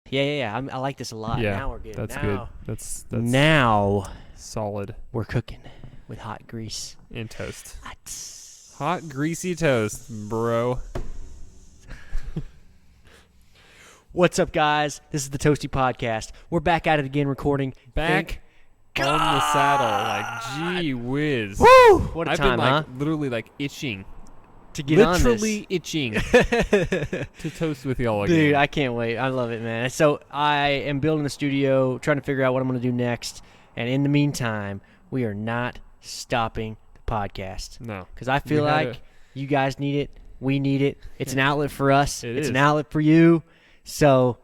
Yeah. I like this a lot. Yeah, Now we're good. that's Now, good. That's now solid. we're cooking with hot grease. And toast. Hot. Hot, greasy toast, bro. What's up, guys? This is the Toasty Podcast. We're back at it again, recording. Back on the saddle. Like, gee whiz. Woo! What a I've time, been, huh? literally, itching. To get on this. Literally itching to toast with y'all again. Dude, I can't wait. I love it, man. So I am building a studio, trying to figure out what I'm going to do next. And in the meantime, we are not stopping the podcast. No. Because I feel like you guys need it. We need it. It's an outlet for us. It's an outlet for you. So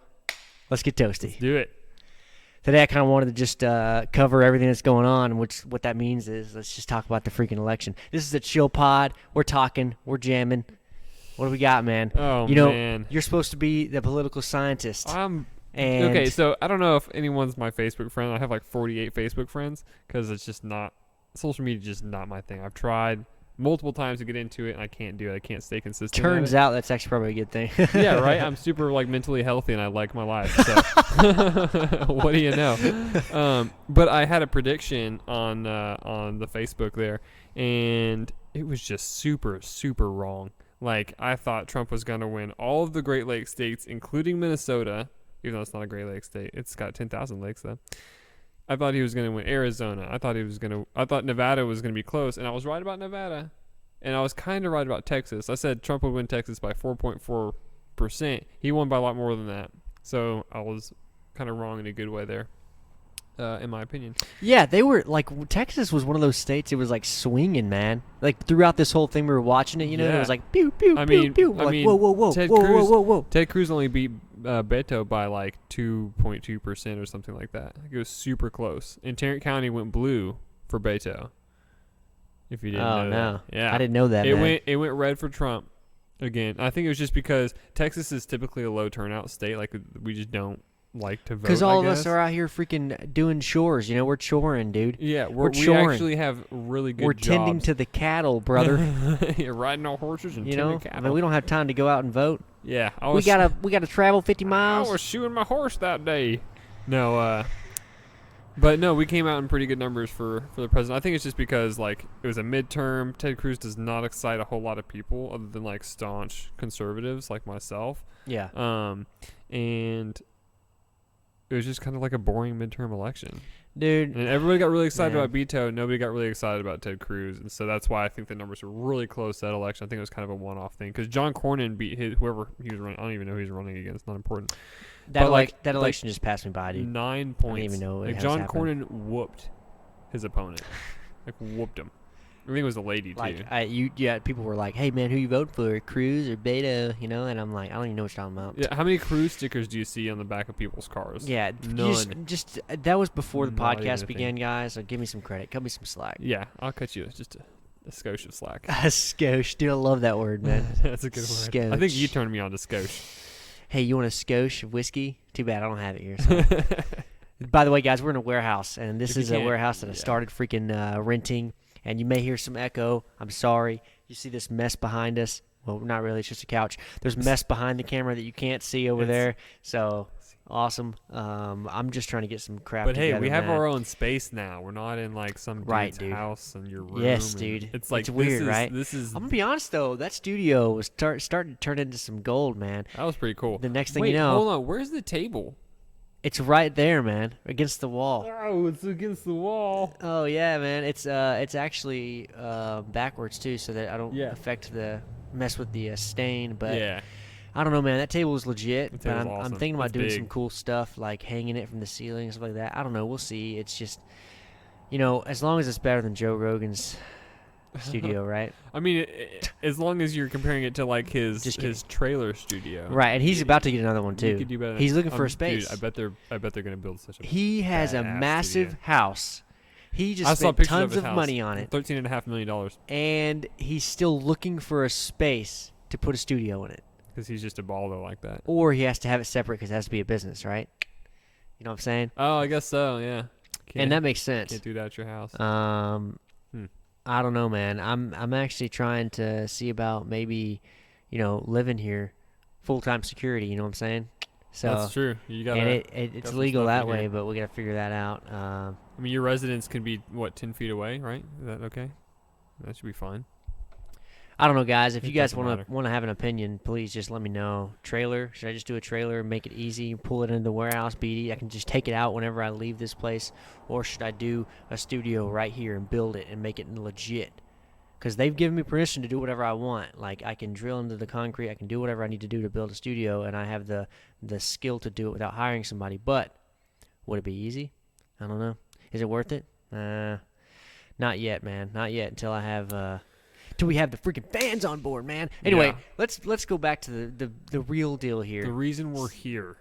let's get toasty. Let's do it. Today I kind of wanted to just cover everything that's going on, which what that means is let's just talk about the freaking election. This is a chill pod. We're talking. We're jamming. What do we got, man? Oh, man. You're supposed to be the political scientist. Okay, so I don't know if anyone's my Facebook friend. I have 48 Facebook friends because it's just not – social media is just not my thing. I've tried multiple times to get into it, and I can't do it. I can't stay consistent. Turns out that's actually probably a good thing. Yeah, right? I'm super mentally healthy, and I like my life. So what do you know? But I had a prediction on the Facebook there, and it was just super, super wrong. I thought Trump was going to win all of the Great Lakes states, including Minnesota, even though it's not a Great Lakes state. It's got 10,000 lakes, though. I thought he was going to win Arizona. I thought Nevada was going to be close, and I was right about Nevada. And I was kind of right about Texas. I said Trump would win Texas by 4.4%. He won by a lot more than that. So I was kind of wrong in a good way there, in my opinion. Yeah, they were Texas was one of those states. It was swinging, man. Throughout this whole thing, we were watching it. It was pew pew pew pew. Whoa. Ted Cruz only beat Beto by 2.2% or something like that. It was super close. And Tarrant County went blue for Beto. If you didn't know no. that. Yeah. I didn't know that, man. It went red for Trump again. I think it was just because Texas is typically a low turnout state. We just don't like to vote. Because all of us are out here freaking doing chores. We're choring, dude. Yeah, we're we choring. actually have really good We're jobs. tending to the cattle, brother. Yeah, riding our horses and tending cattle. We don't have time to go out and vote. Yeah. We gotta travel 50 miles. I was shoeing my horse that day. No, but no, we came out in pretty good numbers for the president. I think it's just because it was a midterm. Ted Cruz does not excite a whole lot of people other than staunch conservatives like myself. Yeah. And it was just kind of a boring midterm election. Dude. And everybody got really excited about Beto. Nobody got really excited about Ted Cruz. And so that's why I think the numbers were really close that election. I think it was kind of a one-off thing. Because John Cornyn beat whoever he was running. I don't even know who he's running against. It's not important. That election just passed me by, dude. 9 points. I didn't even know it John Cornyn whooped his opponent. Whooped him. I think it was a lady, too. People were like, hey, man, who you vote for, Cruz or Beto? And I'm like, I don't even know what you're talking about. Yeah, how many Cruz stickers do you see on the back of people's cars? Yeah. None. Just that was before the podcast began, guys. So give me some credit. Cut me some slack. Yeah, I'll cut you just a skosh of slack. A skosh. Dude, I love that word, man. That's a good word. Skosh. I think you turned me on to skosh. Hey, you want a skosh of whiskey? Too bad I don't have it here. So. By the way, guys, we're in a warehouse, and this is a warehouse that I started freaking renting. And you may hear some echo. I'm sorry. You see this mess behind us? Well, not really. It's just a couch. There's mess behind the camera that you can't see over there. So, awesome. I'm just trying to get some crap together. But hey, we have our own space now. We're not in some dude's house in your room. Yes, dude. It's weird, right? I'm going to be honest, though. That studio was starting to turn into some gold, man. That was pretty cool. The next thing you know. Hold on. Where's the table? It's right there, man, against the wall. Oh, it's against the wall. Oh yeah, man. It's actually backwards too, so that I don't mess with the stain. But yeah. I don't know, man. That table is legit. But Awesome. I'm thinking about doing some cool stuff, like hanging it from the ceiling and stuff like that. I don't know. We'll see. It's just, as long as it's better than Joe Rogan's studio, right? I mean, as long as you're comparing it to his trailer studio, right? And he's about to get another one too. You could do better. He's looking for a space. Dude, I bet they're gonna build such a. He has a massive studio. House. He just spent tons of money on it. $13.5 million. And he's still looking for a space to put a studio in it. Because he's just a baller like that. Or he has to have it separate because it has to be a business, right? You know what I'm saying? Oh, I guess so. Yeah. And that makes sense. Can't do that at your house. I don't know, man. I'm actually trying to see about maybe, living here, full-time security. You know what I'm saying? So that's true. You got and it's some legal stuff that in way, here. but we got to figure that out. I mean, your residence can be 10 feet away, right? Is that okay? That should be fine. I don't know, guys. If It you guys doesn't matter. want to have an opinion, please just let me know. Trailer? Should I just do a trailer, make it easy, pull it into the warehouse, BD? I can just take it out whenever I leave this place, or should I do a studio right here and build it and make it legit? Because they've given me permission to do whatever I want. Like, I can drill into the concrete, I can do whatever I need to do to build a studio, and I have the skill to do it without hiring somebody. But would it be easy? I don't know. Is it worth it? Not yet, man. Not yet until I have till we have the freaking fans on board, man. Anyway, Yeah. let's go back to the real deal here. The reason we're here.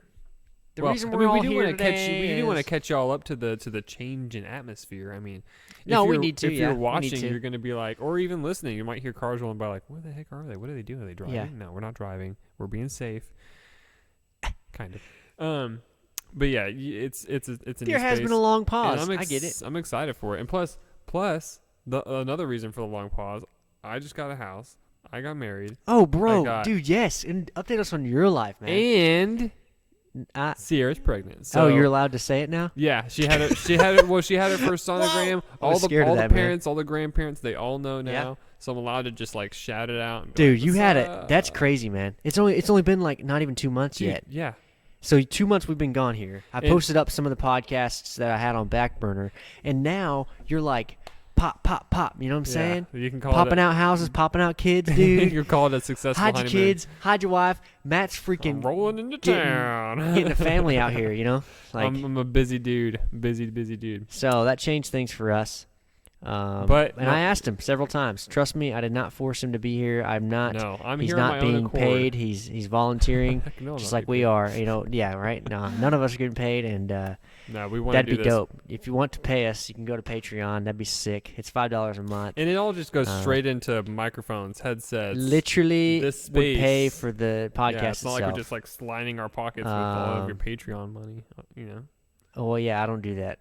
The reason we're all here today we do want to is- catch y'all up to the change in atmosphere. I mean, No, if we you're- need to, If yeah, you're we need watching, to. you're going to be like, or even listening, you might hear cars rolling by, like, where the heck are they? What are they doing? Are they driving? Yeah. No, we're not driving. We're being safe. Kind of. But yeah, it's a There new has space, been a long and pause. I get it. I'm excited for it, and plus another reason for the long pause. I just got a house. I got married, Oh, bro, got- dude, yes. And update us on your life, man. and I, Sierra's pregnant. So you're allowed to say it now? Yeah, she had it. She had it. Well, she had her first sonogram. I was All scared of the that, man. parents, all the grandparents, they all know now. Yeah. So I'm allowed to just like shout it out. And be Dude, like, you "What's had it. up?" That's crazy, man. It's only been like not even 2 months Dude, yet. Yeah. So 2 months we've been gone here. I And- posted up some of the podcasts that I had on back burner, and now you're like pop, pop, pop. You know what I'm saying? You can call Popping it. out houses, popping out kids, You dude. can call it a successful Hide your honeymoon. kids, hide your wife. Matt's I'm freaking rolling into getting- town. getting a family out here, you know? Like, I'm a busy dude. Busy dude. so that changed things for us. But and no- I asked him several times. Trust me, I did not force him to be here. I'm not. No, I'm He's here on not my own being accord. paid. He's volunteering, Heck no, I'm just not like being we are. You know, yeah, right. No, none of us are getting paid, and paid. No, we want to that'd do be this. dope. If you want to pay us, you can go to Patreon. That'd be sick. It's $5 a month. And it all just goes straight into microphones, headsets. Literally this would pay space. for the podcast Yeah, it's not itself. like we're just like lining our pockets with all of your Patreon money. You know. Oh, well, yeah, I don't do that.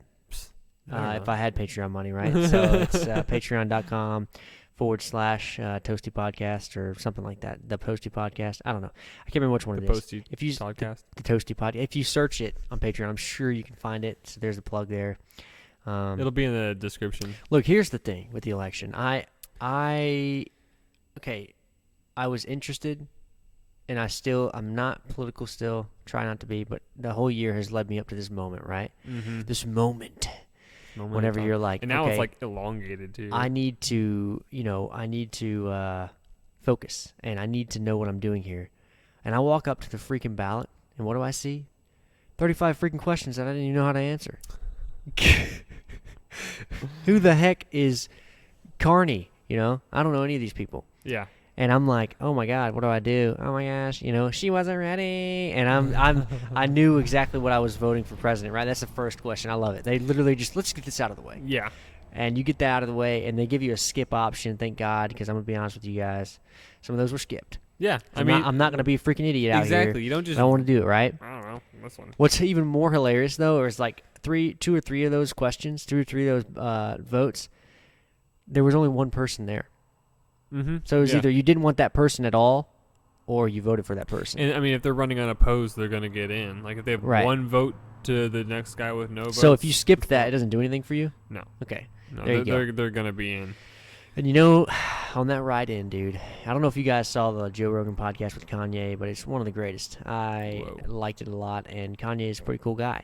I don't If know. I had Patreon money, right? So it's patreon.com/Toasty Podcast or something like that. The Toasty Podcast. I don't know. I can't remember which one The it is. Posty If you podcast. the Toasty Podcast. If you search it on Patreon, I'm sure you can find it. So there's a plug there. It'll be in the description. Look, here's the thing with the election. I was interested, and I'm not political still. Try not to be, but the whole year has led me up to this moment, right? Mm-hmm. This moment. Whenever you're like, and now okay, it's like elongated too. I need to, focus, and I need to know what I'm doing here. And I walk up to the freaking ballot, and what do I see? 35 freaking questions that I didn't even know how to answer. Who the heck is Carney? You know, I don't know any of these people. Yeah. And I'm like, oh my God, what do I do? Oh my gosh, she wasn't ready. And I knew exactly what I was voting for president, right? That's the first question. I love it. They literally just, let's get this out of the way. Yeah. And you get that out of the way, and they give you a skip option. Thank God, because I'm gonna be honest with you guys, some of those were skipped. Yeah. I'm not gonna be a freaking idiot out here. exactly. You don't just. I don't want to do it, right? I don't know this one. What's even more hilarious though is like two or three of those questions, 2 or 3 of those votes. There was only one person there. Mm-hmm. So it was either you didn't want that person at all, or you voted for that person. And I mean, if they're running unopposed, they're gonna get in. Like if they have Right. one vote to the next guy with no votes. So if you skipped that, it doesn't do anything for you? No. Okay. No, There you go. they're gonna be in. And on that ride-in, dude, I don't know if you guys saw the Joe Rogan podcast with Kanye, but it's one of the greatest. I liked it a lot, and Kanye is a pretty cool guy.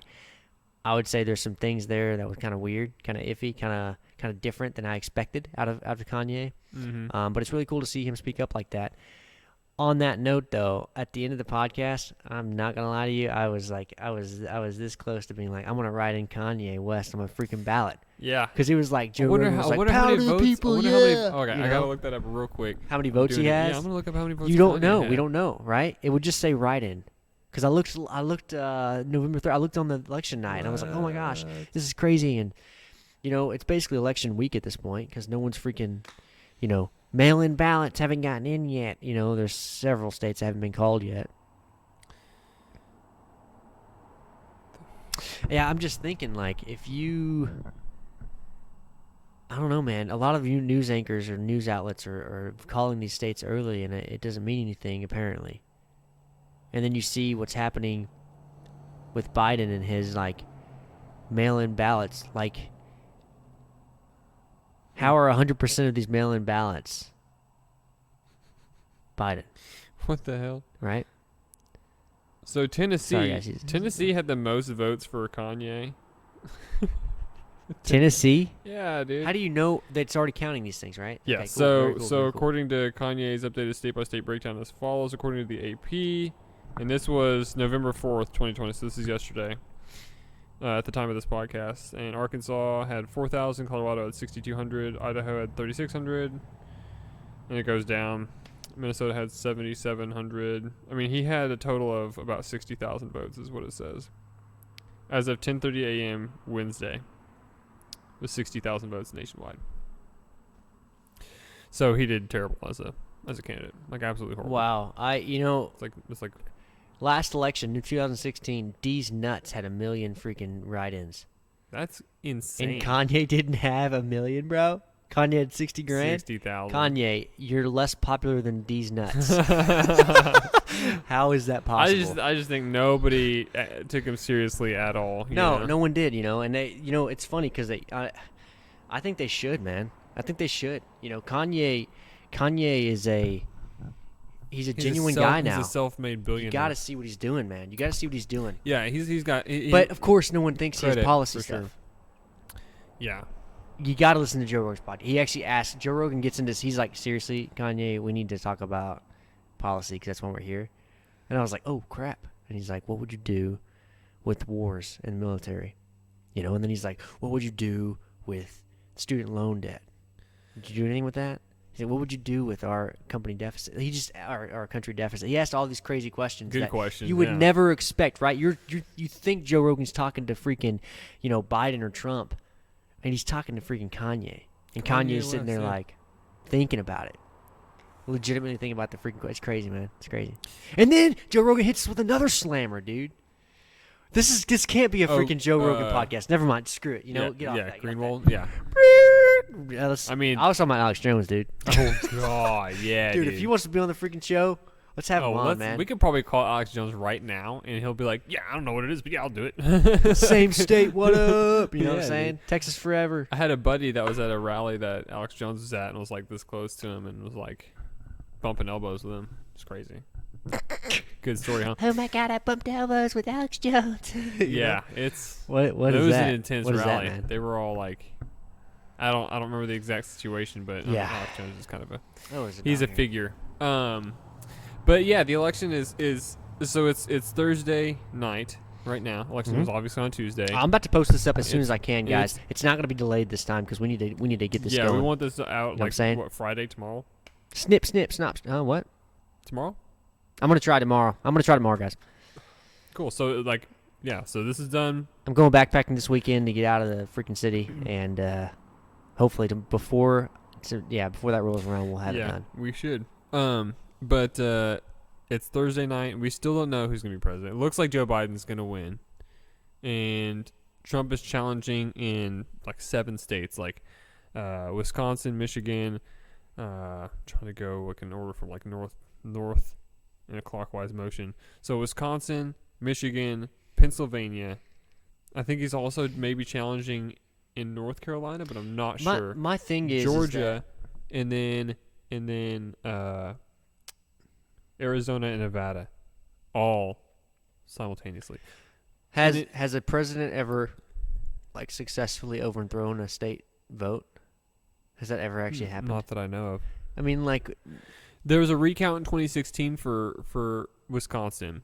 I would say there's some things there that was kind of weird, kind of iffy, kind of different than I expected out of Kanye. Mm-hmm. But it's really cool to see him speak up like that. On that note, though, at the end of the podcast, I'm not gonna lie to you, I was this close to being like, I'm gonna write in Kanye West on my freaking ballot. Yeah. Because he was like, Joe I wonder Rogan how, was I like, wonder how power many to the votes. people, I wonder yeah. how many, okay, You I gotta know? look that up real quick. How many I'm votes he doing it. has? Yeah, I'm gonna look up how many votes. You don't Kanye know. had. We don't know, right? It would just say write-in. Because I looked November 3rd. I looked on the election night, and I was like, oh my gosh, this is crazy. And, it's basically election week at this point because no one's freaking, mail-in ballots haven't gotten in yet. There's several states that haven't been called yet. Yeah, I'm just thinking, like, if you... I don't know, man. A lot of you news anchors or news outlets are calling these states early, and it doesn't mean anything, apparently. And then you see what's happening with Biden and his like mail-in ballots. Like, how are 100% of these mail-in ballots Biden? What the hell? Right? So Tennessee, Sorry, guys. Tennessee had the most votes for Kanye. Tennessee? Yeah, dude. How do you know that it's already counting these things, right? Yeah. Okay, cool. Very cool, very cool. According to Kanye's updated state-by-state breakdown as follows, according to the AP, and this was November 4th, 2020. So this is yesterday. At the time of this podcast, and Arkansas had 4,000, Colorado had 6,200, Idaho had 3,600, and it goes down. Minnesota had 7,700. I mean, he had a total of about 60,000 votes, is what it says, as of 10:30 a.m. Wednesday, with 60,000 votes nationwide. So he did terrible as a candidate, like absolutely horrible. Wow, It's like. Last election in 2016, D's nuts had 1 million freaking write-ins. That's insane. And Kanye didn't have 1 million, bro. Kanye had 60 grand. 60,000. Kanye, you're less popular than D's nuts. How is that possible? I just think nobody took him seriously at all. No one did. And they, it's funny because I think they should, man. I think they should. Kanye is He's a genuine guy now. He's a self-made billionaire. You got to see what he's doing, man. You got to see what he's doing. Yeah, he's got. But of course, no one thinks he has policy stuff. Sure. Yeah. You got to listen to Joe Rogan's podcast. He actually asked. Joe Rogan gets into this. He's like, seriously, Kanye, we need to talk about policy because that's why we're here. And I was like, oh crap. And he's like, what would you do with wars in the military? And then he's like, what would you do with student loan debt? Did you do anything with that? He said, what would you do with our company deficit? Our country deficit. He asked all these crazy questions. Good questions. You would never expect, right? You think Joe Rogan's talking to freaking, Biden or Trump, and he's talking to freaking Kanye. And Kanye's sitting there like thinking about it. Legitimately thinking about the freaking question. It's crazy, man. It's crazy. And then Joe Rogan hits us with another slammer, dude. This can't be a freaking Joe Rogan podcast. Never mind. Screw it. Get off that. Yeah, Greenwald. Yeah. I was talking about Alex Jones, dude. Oh God, yeah, dude. If he wants to be on the freaking show, let's have him on, man. We could probably call Alex Jones right now, and he'll be like, "Yeah, I don't know what it is, but yeah, I'll do it." Same state, what up? You know what I'm saying? Dude. Texas forever. I had a buddy that was at a rally that Alex Jones was at, and was like this close to him, and was like bumping elbows with him. It's crazy. Good story, huh? Oh my God, I bumped elbows with Alex Jones. Yeah, it's what is that? It was an intense what rally. Is that, man? They were all like. I don't remember the exact situation, but yeah. Alex Jones is kind of he's a figure. But yeah, the election is so it's Thursday night right now. Election was obviously on Tuesday. I'm about to post this up as soon as I can, guys. It's not going to be delayed this time because we need to get this going. Yeah, we want this out Friday, tomorrow. Snip, snop. What? Tomorrow? I'm going to try tomorrow. guys. Cool. So so this is done. I'm going backpacking this weekend to get out of the freaking city and hopefully before that rolls around, we'll have it done. We should. But it's Thursday night. We still don't know who's going to be president. It looks like Joe Biden's going to win. And Trump is challenging in like 7 states, like Wisconsin, Michigan. Trying to go in order from like north in a clockwise motion. So Wisconsin, Michigan, Pennsylvania. I think he's also maybe challenging in North Carolina, but I'm not sure. My thing is Georgia, and then Arizona and Nevada, all simultaneously. Has a president ever like successfully overthrown a state vote? Has that ever actually happened? Not that I know of. I mean, like, there was a recount in 2016 for Wisconsin,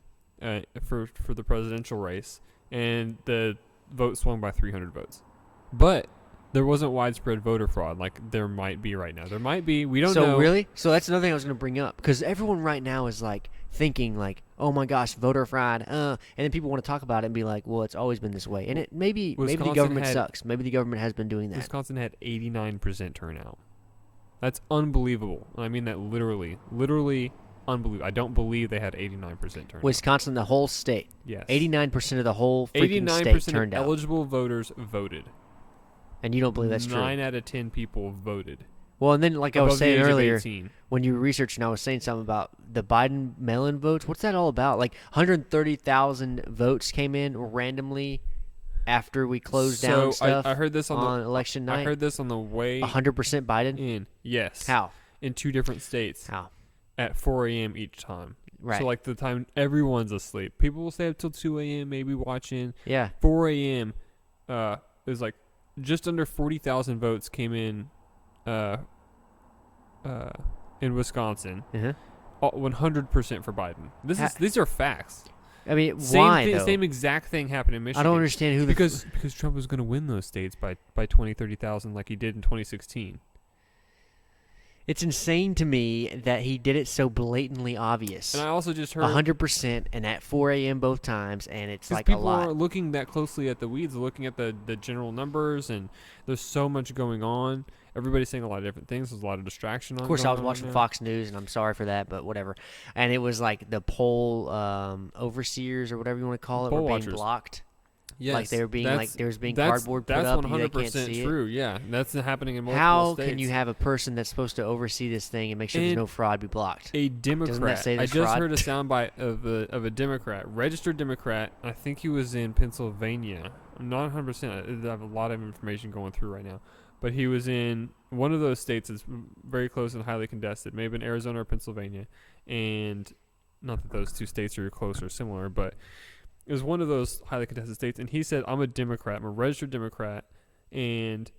for the presidential race, and the vote swung by 300 votes. But there wasn't widespread voter fraud like there might be right now. There might be. We don't know. So really? So that's another thing I was going to bring up because everyone right now is like thinking like, oh my gosh, voter fraud. And then people want to talk about it and be like, well, it's always been this way. And maybe the government sucks. Maybe the government has been doing that. Wisconsin had 89% turnout. That's unbelievable. I mean that literally unbelievable. I don't believe they had 89% turnout. Wisconsin, the whole state. Yes. 89% of the whole freaking state turned out. 89% of eligible voters voted. And you don't believe that's true? 9 out of 10 people voted. Well, and then like I was above the saying age of earlier, 18. when you were researching, I was saying something about the Biden mail-in votes. What's that all about? Like 130,000 votes came in randomly after we closed down stuff. I heard this on election night. I heard this on the way 100% Biden. in. Yes. How? In 2 different states. How? At 4 a.m. each time. Right. So like the time everyone's asleep. People will stay up till 2 a.m. maybe watching. Yeah. 4 a.m. It was like just under 40,000 votes came in Wisconsin. 100% for Biden. These are facts. I mean, why though? Same exact thing happened in Michigan. I don't understand who because Trump was going to win those states by 20, 30,000 like he did in 2016. It's insane to me that he did it so blatantly obvious. And I also just heard 100% and at 4 a.m. both times, and it's like a lot. People are looking that closely at the weeds, looking at the general numbers, and there's so much going on. Everybody's saying a lot of different things. There's a lot of distraction on. Of course, I was watching Fox News, and I'm sorry for that, but whatever. And it was like the poll overseers or whatever you want to call it were being blocked. Yes, like they were being there was being cardboard put up. That's 100% true. Yeah, that's happening in multiple states. How can you have a person that's supposed to oversee this thing and make sure there's no fraud be blocked? A Democrat. Doesn't that say I there's just fraud? heard a soundbite of a Democrat, registered Democrat. I think he was in Pennsylvania. I'm not 100%. I have a lot of information going through right now, but he was in one of those states that's very close and highly contested. Maybe in Arizona or Pennsylvania, and not that those 2 states are close or similar, but it was one of those highly contested states, and he said, I'm a Democrat. I'm a registered Democrat, and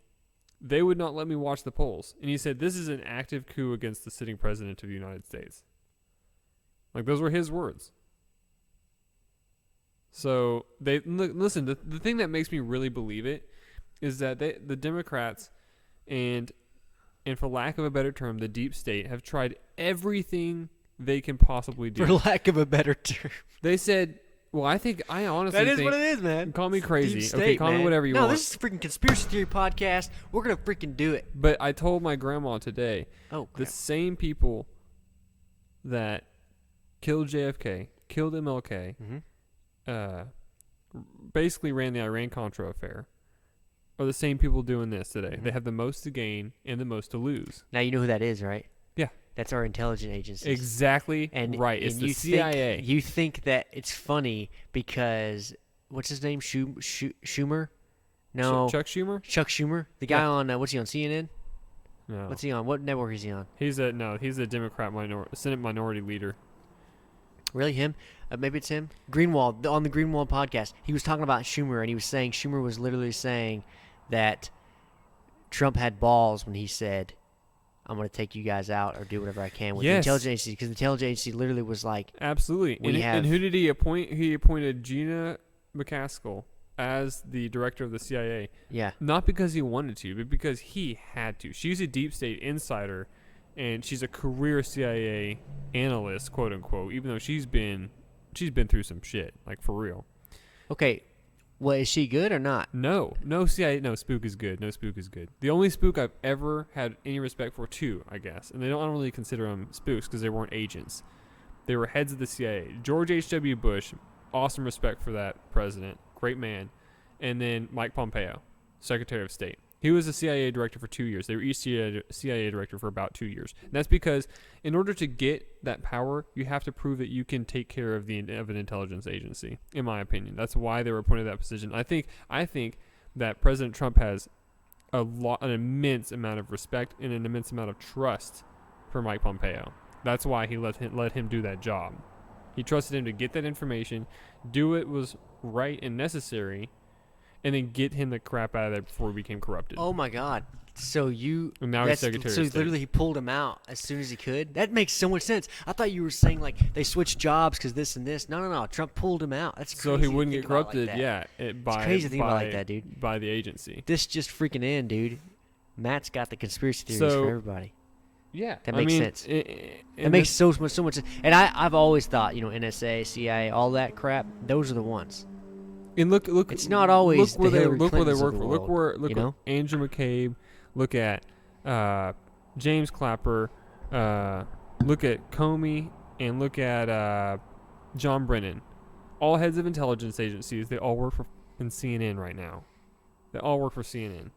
they would not let me watch the polls. And he said, this is an active coup against the sitting president of the United States. Like, those were his words. So, listen, the thing that makes me really believe it is that the Democrats and for lack of a better term, the deep state have tried everything they can possibly do. For lack of a better term. They said... Well, I honestly that is think... what it is, man. Call me crazy. State, okay, call me whatever you want. No, this is a freaking conspiracy theory podcast. We're going to freaking do it. But I told my grandma today, the same people that killed JFK, killed MLK, basically ran the Iran-Contra affair, are the same people doing this today. They have the most to gain and the most to lose. Now you know who that is, right? Yeah. That's our intelligence agency. Exactly right. It's the CIA. You think that it's funny because, what's his name? Schumer? No. Chuck Schumer? Chuck Schumer? The guy on, what's he on, CNN? No. What's he on? What network is he on? He's a Democrat Senate minority leader. Really, him? Maybe it's him? Greenwald, on the Greenwald podcast, he was talking about Schumer, and he was saying, Schumer was literally saying that Trump had balls when he said, I'm going to take you guys out or do whatever I can with the intelligence agency, because the intelligence agency literally was like... Absolutely. And who did he appoint? He appointed Gina McCaskill as the director of the CIA. Yeah. Not because he wanted to, but because he had to. She's a deep state insider, and she's a career CIA analyst, quote unquote, even though she's been through some shit, like for real. Okay. Well, is she good or not? No CIA. No, Spook is good. No, Spook is good. The only Spook I've ever had any respect for, 2, I guess, and I don't really consider them spooks because they weren't agents. They were heads of the CIA. George H.W. Bush, awesome respect for that president, great man, and then Mike Pompeo, Secretary of State. He was a CIA director for 2 years. They were each CIA director for about 2 years. And that's because in order to get that power, you have to prove that you can take care of an intelligence agency, in my opinion. That's why they were appointed to that position. I think that President Trump has an immense amount of respect and an immense amount of trust for Mike Pompeo. That's why he let him do that job. He trusted him to get that information, do what was right and necessary, and then get him the crap out of there before he became corrupted. Oh my God! So and now he's Secretary of State. So literally, he pulled him out as soon as he could. That makes so much sense. I thought you were saying like they switched jobs because this and this. No. Trump pulled him out. That's crazy. So he wouldn't get corrupted. Like it's crazy to think about like that, dude. By the agency. This just freaking in, dude. Matt's got the conspiracy theories for everybody. Yeah, that makes sense. It makes so much sense. And I've always thought, NSA, CIA, all that crap. Those are the ones. And look. It's not always look where they work for. Look at Andrew McCabe. Look at James Clapper. Look at Comey, and look at John Brennan. All heads of intelligence agencies. They all work for CNN right now. They all work for CNN.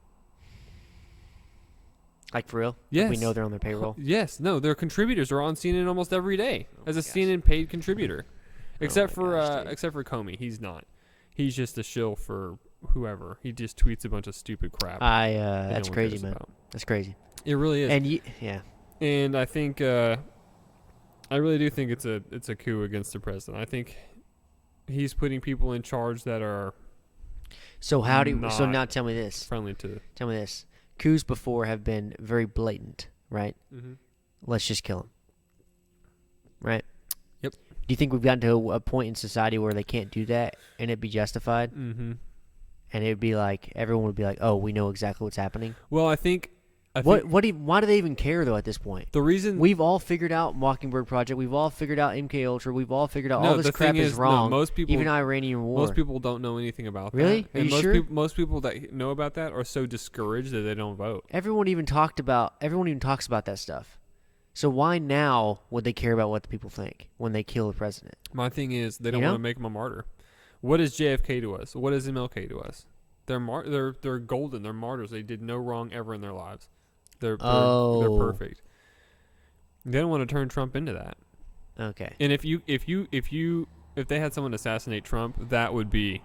Like for real? Yes. Like we know they're on their payroll. Yes. No, their contributors are on CNN almost every day as a gosh. CNN paid contributor, except for gosh, except for Comey. He's not. He's just a shill for whoever. He just tweets a bunch of stupid crap. That's crazy, man. That's crazy. It really is. And yeah. And I think I really do think it's a coup against the president. I think he's putting people in charge that are so now tell me this. Friendly to. Tell me this. Coups before have been very blatant, right? Mm-hmm. Let's just kill him. Right? Yep. Do you think we've gotten to a point in society where they can't do that and it'd be justified? Mm-hmm. And it'd be like, everyone would be like, oh, we know exactly what's happening? Well, I think why do they even care, though, at this point? The reason... We've all figured out Mockingbird Project. We've all figured out MK Ultra. We've all figured out all this crap is wrong. Most people, even Iranian war. Most people don't know anything about that. Really? Are you sure? Most people that know about that are so discouraged that they don't vote. Everyone even talks about that stuff. So why now would they care about what the people think when they kill the president? My thing is they don't want to make him a martyr. What is JFK to us? What is MLK to us? They're golden. They're martyrs. They did no wrong ever in their lives. They're perfect. They don't want to turn Trump into that. Okay. And if they had someone assassinate Trump, that would be.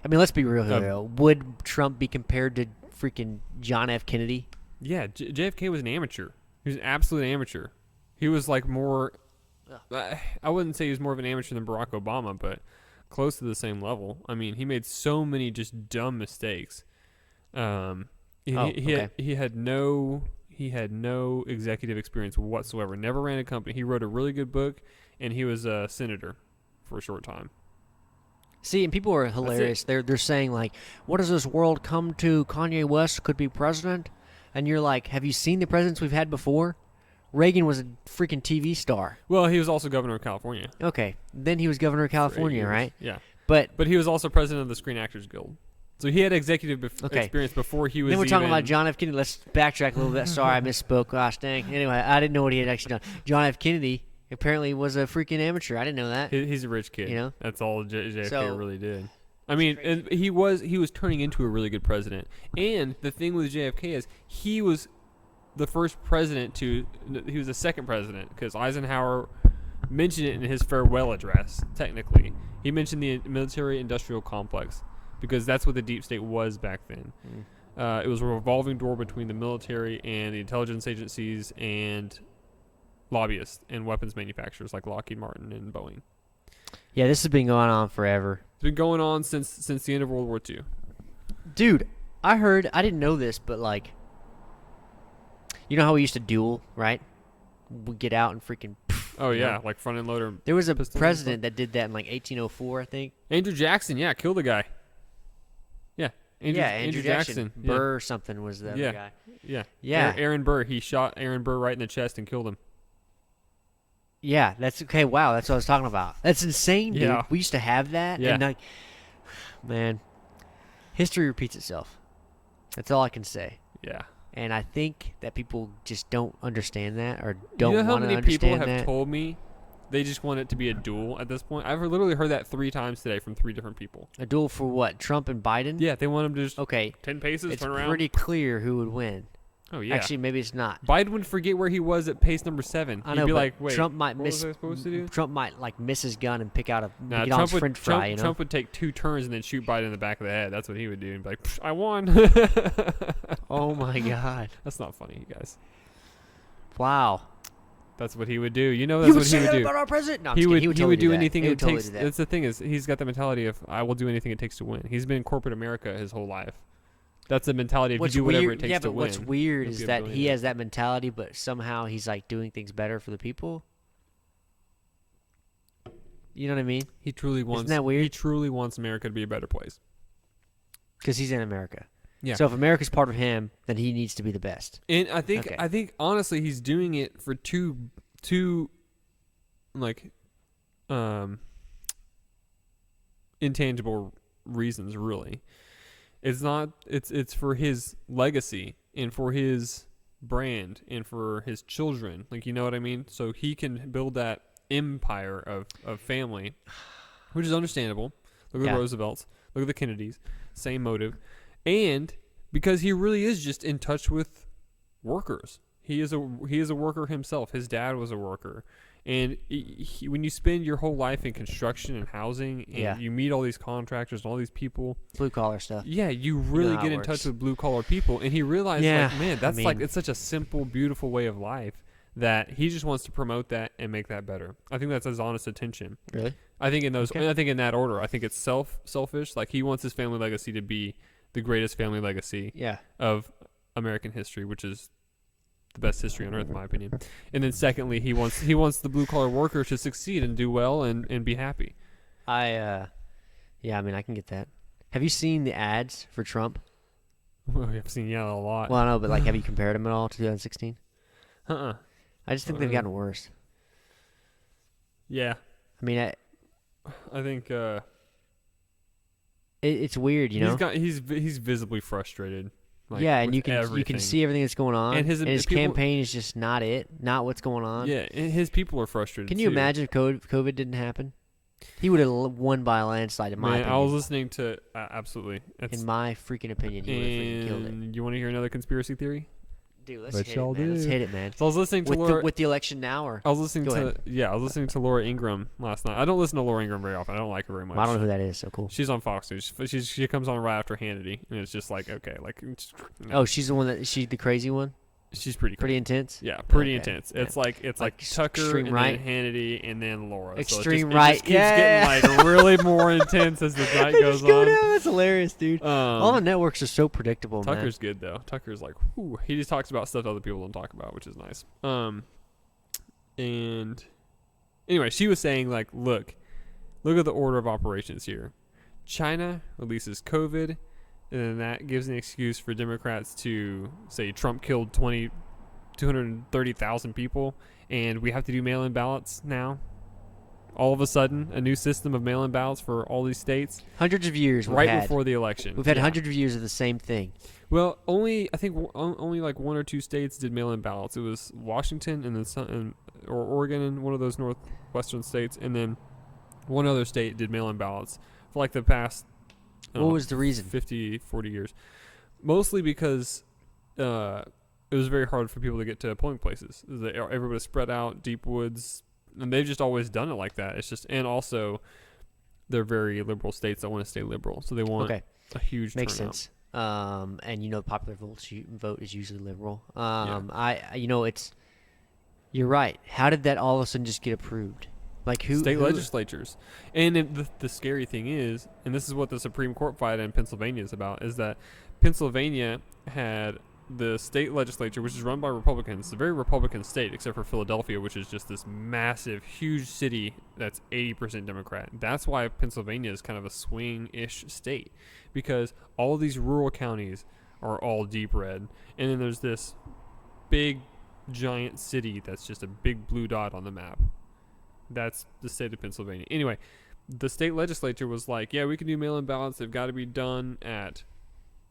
I mean, let's be real here. Though. Would Trump be compared to freaking John F. Kennedy? Yeah, JFK was an amateur. He was an absolute amateur. He was like more. I wouldn't say he was more of an amateur than Barack Obama, but close to the same level. I mean, he made so many just dumb mistakes. He had no executive experience whatsoever. Never ran a company. He wrote a really good book, and he was a senator for a short time. See, and people are hilarious. They're saying like, "What does this world come to? Kanye West could be president," and you're like, "Have you seen the presidents we've had before? Reagan was a freaking TV star." Well, he was also governor of California. Okay, then he was governor of California, right? Yeah, but he was also president of the Screen Actors Guild. So he had executive experience before he was. Then we're talking about John F. Kennedy. Let's backtrack a little bit. Sorry, I misspoke. Gosh dang. Anyway, I didn't know what he had actually done. John F. Kennedy apparently was a freaking amateur. I didn't know that. He's a rich kid. You know, that's all JFK really did. I mean, and he was turning into a really good president. And the thing with JFK is he was the first president he was the second president because Eisenhower mentioned it in his farewell address. Technically, he mentioned the military-industrial complex. Because that's what the deep state was back then. It was a revolving door between the military and the intelligence agencies and lobbyists and weapons manufacturers like Lockheed Martin and Boeing. Yeah, this has been going on forever. It's been going on since the end of World War II. Dude, I didn't know this, but like, you know how we used to duel, right? We get out and freaking. Oh yeah, like front end loader. There was a president that did that in like 1804, I think. Andrew Jackson, yeah, killed a guy. Yeah, Andrew Jackson. Burr or something was the other guy. Yeah. Aaron Burr. He shot Aaron Burr right in the chest and killed him. Yeah, that's okay. Wow, that's what I was talking about. That's insane, dude. Yeah. We used to have that. Yeah. And like, man, history repeats itself. That's all I can say. Yeah. And I think that people just don't understand that or don't want to understand that. You know how many people have told me they just want it to be a duel at this point? I've literally heard that 3 times today from 3 different people. A duel for what? Trump and Biden? Yeah, they want him to just 10 paces, turn around. It's pretty clear who would win. Oh, yeah. Actually, maybe it's not. Biden would forget where he was at pace number 7. I know, He'd be but like, wait, Trump might what was I supposed to do? Trump might like miss his gun and pick out a Trump would, French fry. You know? Trump would take 2 turns and then shoot Biden in the back of the head. That's what he would do. And be like, I won. Oh, my God. That's not funny, you guys. Wow. That's what he would do. You know, that's what he would do. About our president? No, he would totally do anything it takes. Do that. That's the thing is, he's got the mentality of I will do anything it takes to win. He's been in corporate America his whole life. That's the mentality of you do whatever it takes to win. What's weird is that he has that mentality, but somehow he's like doing things better for the people. You know what I mean? He truly wants. Isn't that weird? He truly wants America to be a better place. Because he's in America. Yeah. So if America's part of him, then he needs to be the best. And I think honestly, he's doing it for two like intangible reasons, really. It's for his legacy and for his brand and for his children. Like, you know what I mean? So he can build that empire of family, which is understandable. Look at the Roosevelts, look at the Kennedys, same motive. And because he really is just in touch with workers. He is a worker himself. His dad was a worker. And when you spend your whole life in construction and housing, and you meet all these contractors and all these people, blue collar stuff. Yeah, you really get in touch with blue collar people. And he realized, like, man, that's it's such a simple, beautiful way of life that he just wants to promote that and make that better. I think that's his honest intention. Really? I think in those. Okay. I think in that order. I think it's selfish. Like, he wants his family legacy to be the greatest family legacy of American history, which is the best history on earth, in my opinion. And then secondly, he wants the blue collar worker to succeed and do well and be happy. I can get that. Have you seen the ads for Trump? Well, I've seen a lot. Well, I know, but like, have you compared them at all to 2016? I just think they've gotten worse. Yeah. I mean, I think it's weird, you know. He's visibly frustrated. Like, and you can see everything that's going on, and his campaign is just not what's going on. Yeah, and his people are frustrated. Can you imagine if COVID didn't happen? He would have won by a landslide, in my opinion. I was listening to absolutely. In my freaking opinion, he would have freaking killed it. You want to hear another conspiracy theory? Dude, let's hit it, man. So I was listening to with the election now, or I was listening to Laura Ingraham last night. I don't listen to Laura Ingraham very often. I don't like her very much. I don't know who that is. So cool. She's on Fox News. She comes on right after Hannity, and it's just like, okay, like. Oh, she's the one the crazy one. She's pretty intense. Yeah, pretty intense. Yeah. It's like Tucker and right. then Hannity and then Laura. Extreme so right. It just keeps getting like really more intense as the night goes on. That's hilarious, dude. All the networks are so predictable. Tucker's good though. Tucker's like, whew, he just talks about stuff other people don't talk about, which is nice. And anyway, she was saying, like, look at the order of operations here. China releases COVID. And then that gives an excuse for Democrats to say Trump killed 230,000 people, and we have to do mail-in ballots now. All of a sudden, a new system of mail-in ballots for all these states. Hundreds of years before the election. We've had hundreds of years of the same thing. Well, only like one or two states did mail-in ballots. It was Washington and then or Oregon and one of those northwestern states, and then one other state did mail-in ballots for like the past. What was the reason? 40 years. Mostly because it was very hard for people to get to polling places. Everybody's spread out, deep woods, and they've just always done it like that. It's just, and also they're very liberal states that want to stay liberal, so they want a huge Makes turnout. Sense. And the popular vote is usually liberal. You're right. How did that all of a sudden just get approved? Like state legislatures. And the scary thing is, and this is what the Supreme Court fight in Pennsylvania is about, is that Pennsylvania had the state legislature, which is run by Republicans. It's a very Republican state, except for Philadelphia, which is just this massive, huge city that's 80% Democrat. That's why Pennsylvania is kind of a swing-ish state, because all of these rural counties are all deep red. And then there's this big, giant city that's just a big blue dot on the map. That's the state of Pennsylvania. Anyway, the state legislature was like, yeah, we can do mail-in ballots. They've got to be done at,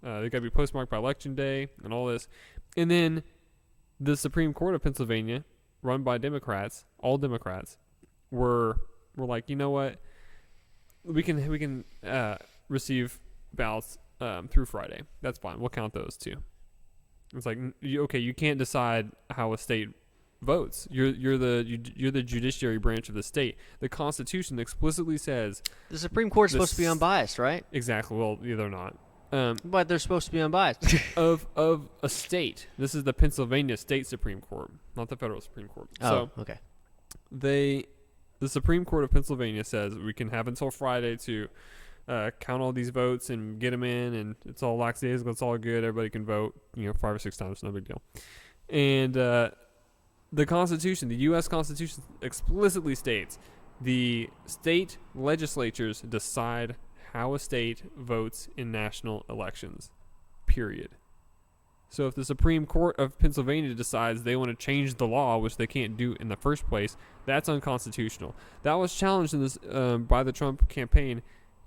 they've got to be postmarked by Election Day and all this. And then the Supreme Court of Pennsylvania, run by Democrats, all Democrats, were like, you know what? We can receive ballots through Friday. That's fine. We'll count those too. It's like, okay, you can't decide how a state votes. You're the judiciary branch of the state. The Constitution explicitly says the Supreme Court's supposed to be unbiased, right? Exactly. Well, they're not. But they're supposed to be unbiased. of a state. This is the Pennsylvania State Supreme Court, not the federal Supreme Court. Okay. The Supreme Court of Pennsylvania says we can have until Friday to count all these votes and get them in, and it's all lackadaisical. It's all good. Everybody can vote, 5 or 6 times. No big deal. And the Constitution, the U.S. Constitution, explicitly states the state legislatures decide how a state votes in national elections, period. So if the Supreme Court of Pennsylvania decides they want to change the law, which they can't do in the first place, that's unconstitutional. That was challenged in this by the Trump campaign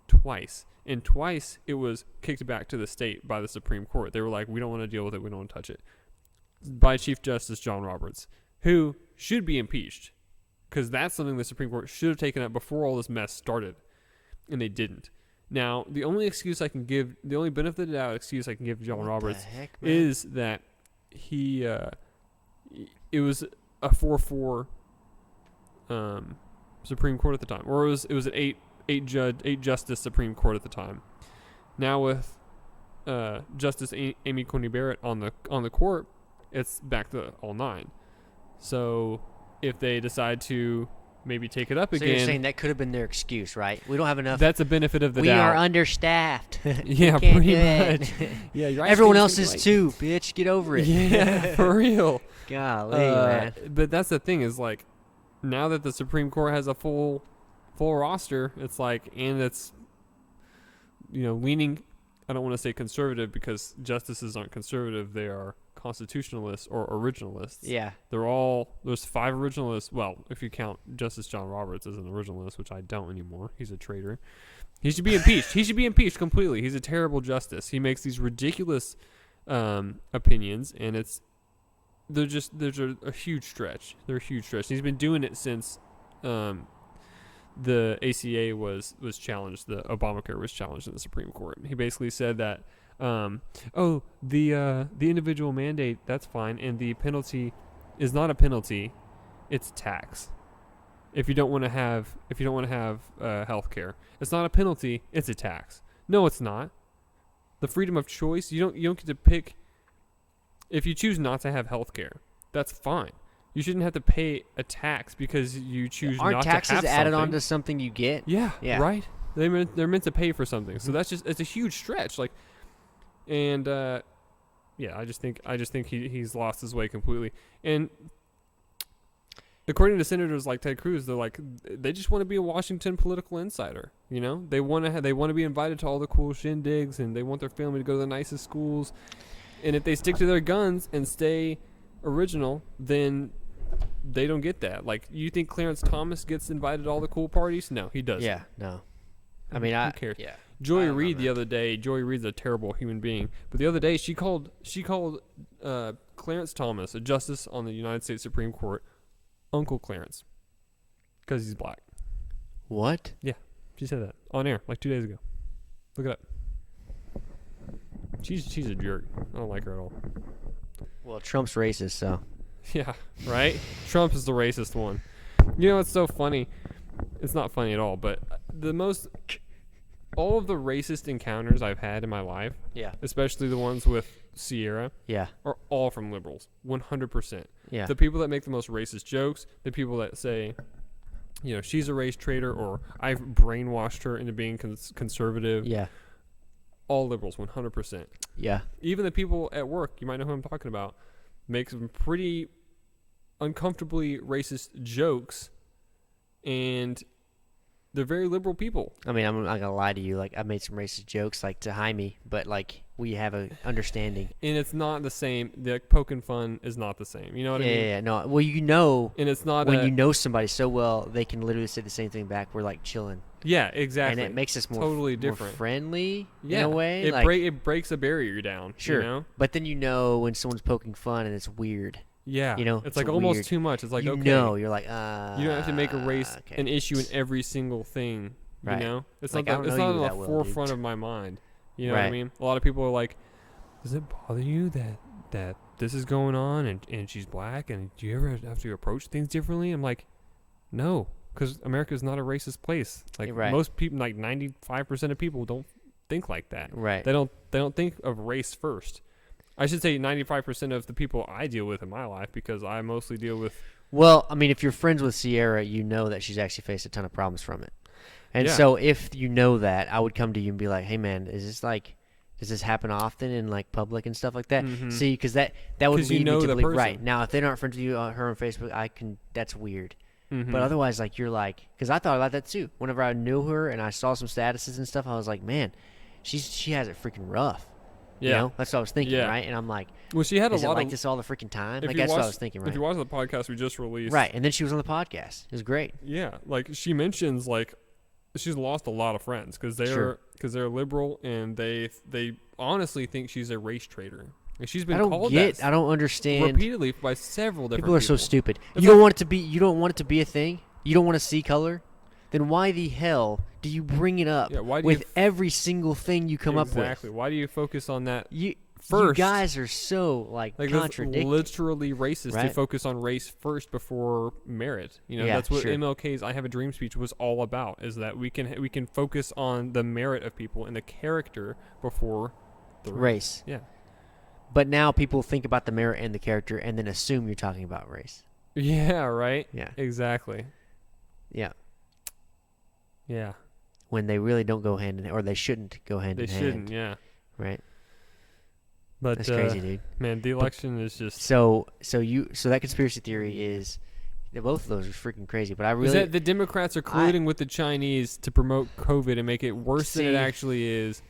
twice. And twice it was kicked back to the state by the Supreme Court. They were like, we don't want to deal with it. We don't want to touch it. By Chief Justice John Roberts, who should be impeached, because that's something the Supreme Court should have taken up before all this mess started, and they didn't. Now, the only benefit of the doubt excuse I can give John Roberts is that it was a 4-4 Supreme Court at the time, or it was an eight justice Supreme Court at the time. Now with Justice Amy Coney Barrett on the court, it's back to all 9. So if they decide to maybe take it up So again, you're saying that could have been their excuse, right? We don't have enough. that's a benefit of the we doubt. are understaffed. Yeah, Can't pretty do it. much. Yeah, you're Everyone else is too, bitch. Get over it. Yeah, for real. Golly, man. But that's the thing is like, now that the Supreme Court has a full roster, it's like, and it's, leaning. I don't want to say conservative because justices aren't conservative; they are constitutionalists or originalists. Yeah. There's 5 originalists. Well, if you count Justice John Roberts as an originalist, which I don't anymore. He's a traitor. He should be impeached. He should be impeached completely. He's a terrible justice. He makes these ridiculous opinions, and they're a huge stretch. They're a huge stretch. And he's been doing it since the ACA was challenged. The Obamacare was challenged in the Supreme Court. He basically said that, the individual mandate, that's fine, and the penalty is not a penalty, it's tax. If you don't want to have health care, it's not a penalty, it's a tax. No, it's not. The freedom of choice, you don't get to pick. If you choose not to have health care, that's fine. You shouldn't have to pay a tax because you choose not to have something. Aren't taxes added on to something you get? Yeah. Right. They're meant to pay for something. So that's it's a huge stretch. Like, and I just think he's lost his way completely. And according to senators like Ted Cruz, they just want to be a Washington political insider. They want to be invited to all the cool shindigs, and they want their family to go to the nicest schools. And if they stick to their guns and stay original, then they don't get that. Like, you think Clarence Thomas gets invited to all the cool parties? No, he doesn't. Yeah, no. I mean, who cares? Yeah. Joy Reid the other day. Joy Reid's a terrible human being, but the other day she called Clarence Thomas, a justice on the United States Supreme Court, Uncle Clarence, because he's black. What? Yeah, she said that on air like 2 days ago. Look it up. She's a jerk. I don't like her at all. Well, Trump's racist, so. Yeah, right? Trump is the racist one. It's so funny. It's not funny at all, but all of the racist encounters I've had in my life, yeah, especially the ones with Sierra, yeah, are all from liberals, 100%. Yeah. The people that make the most racist jokes, the people that say, she's a race traitor, or I've brainwashed her into being conservative. Yeah. All liberals, 100%. Yeah. Even the people at work, you might know who I'm talking about, make some pretty uncomfortably racist jokes, and they're very liberal people. I mean, I'm not gonna lie to you. Like, I made some racist jokes, like, to Jaime, but like, we have a understanding. And it's not the same. The poking fun is not the same. You know what I mean? Yeah, no. Well, and it's not when you know somebody so well, they can literally say the same thing back. We're like chilling. Yeah, exactly. And it makes us totally different, more friendly in a way. It breaks a barrier down. Sure. But then when someone's poking fun and it's weird. Yeah. It's like weird. almost too much. It's like, okay. You're like, you don't have to make a race an issue in every single thing. Right. It's like, not it's not on the forefront dude. of my mind. You know what I mean? A lot of people are like, does it bother you that this is going on and she's black, and do you ever have to approach things differently? I'm like, no, because America is not a racist place. Like, most people, like 95% of people don't think like that. Right. They don't think of race first. I should say 95% of the people I deal with in my life, because I mostly deal with. Well, I mean, if you're friends with Sierra, you know that she's actually faced a ton of problems from it. And so if you know that, I would come to you and be like, hey, man, does this happen often in like public and stuff like that? Mm-hmm. See, because that would lead me to believe, person. right. Now, if they're not friends with you, her on Facebook, that's weird. Mm-hmm. But otherwise, like, you're like, because I thought about that too. Whenever I knew her and I saw some statuses and stuff, I was like, man, she has it freaking rough. Yeah. That's what I was thinking, right? And I'm like, well, she had a lot like this all the freaking time? Like, that's what I was thinking, right? If you watch the podcast we just released. Right, and then she was on the podcast. It was great. Yeah, like, she mentions, like, she's lost a lot of friends because they're liberal, and they honestly think she's a race traitor. And she's been called that. I don't understand repeatedly by several different people. People are so stupid. You don't want it to be a thing. You don't want to see color. Then why the hell do you bring it up with every single thing you come up with? Exactly. Why do you focus on that first. You guys are so like contradicting. That's literally racist Right. to focus on race first before merit. That's what MLK's "I Have a Dream" speech was all about. Is that we can focus on the merit of people and the character before the race. Yeah. But now people think about the merit and the character and then assume you're talking about race. Yeah. Right. Yeah. Exactly. Yeah. Yeah. When they really don't go hand in hand, or they shouldn't go hand in hand. They shouldn't. Yeah. Right. But that's crazy, dude. Man, the election is just so that conspiracy theory is both of those are freaking crazy. But I really is that the Democrats are colluding with the Chinese to promote COVID and make it worse than it actually is.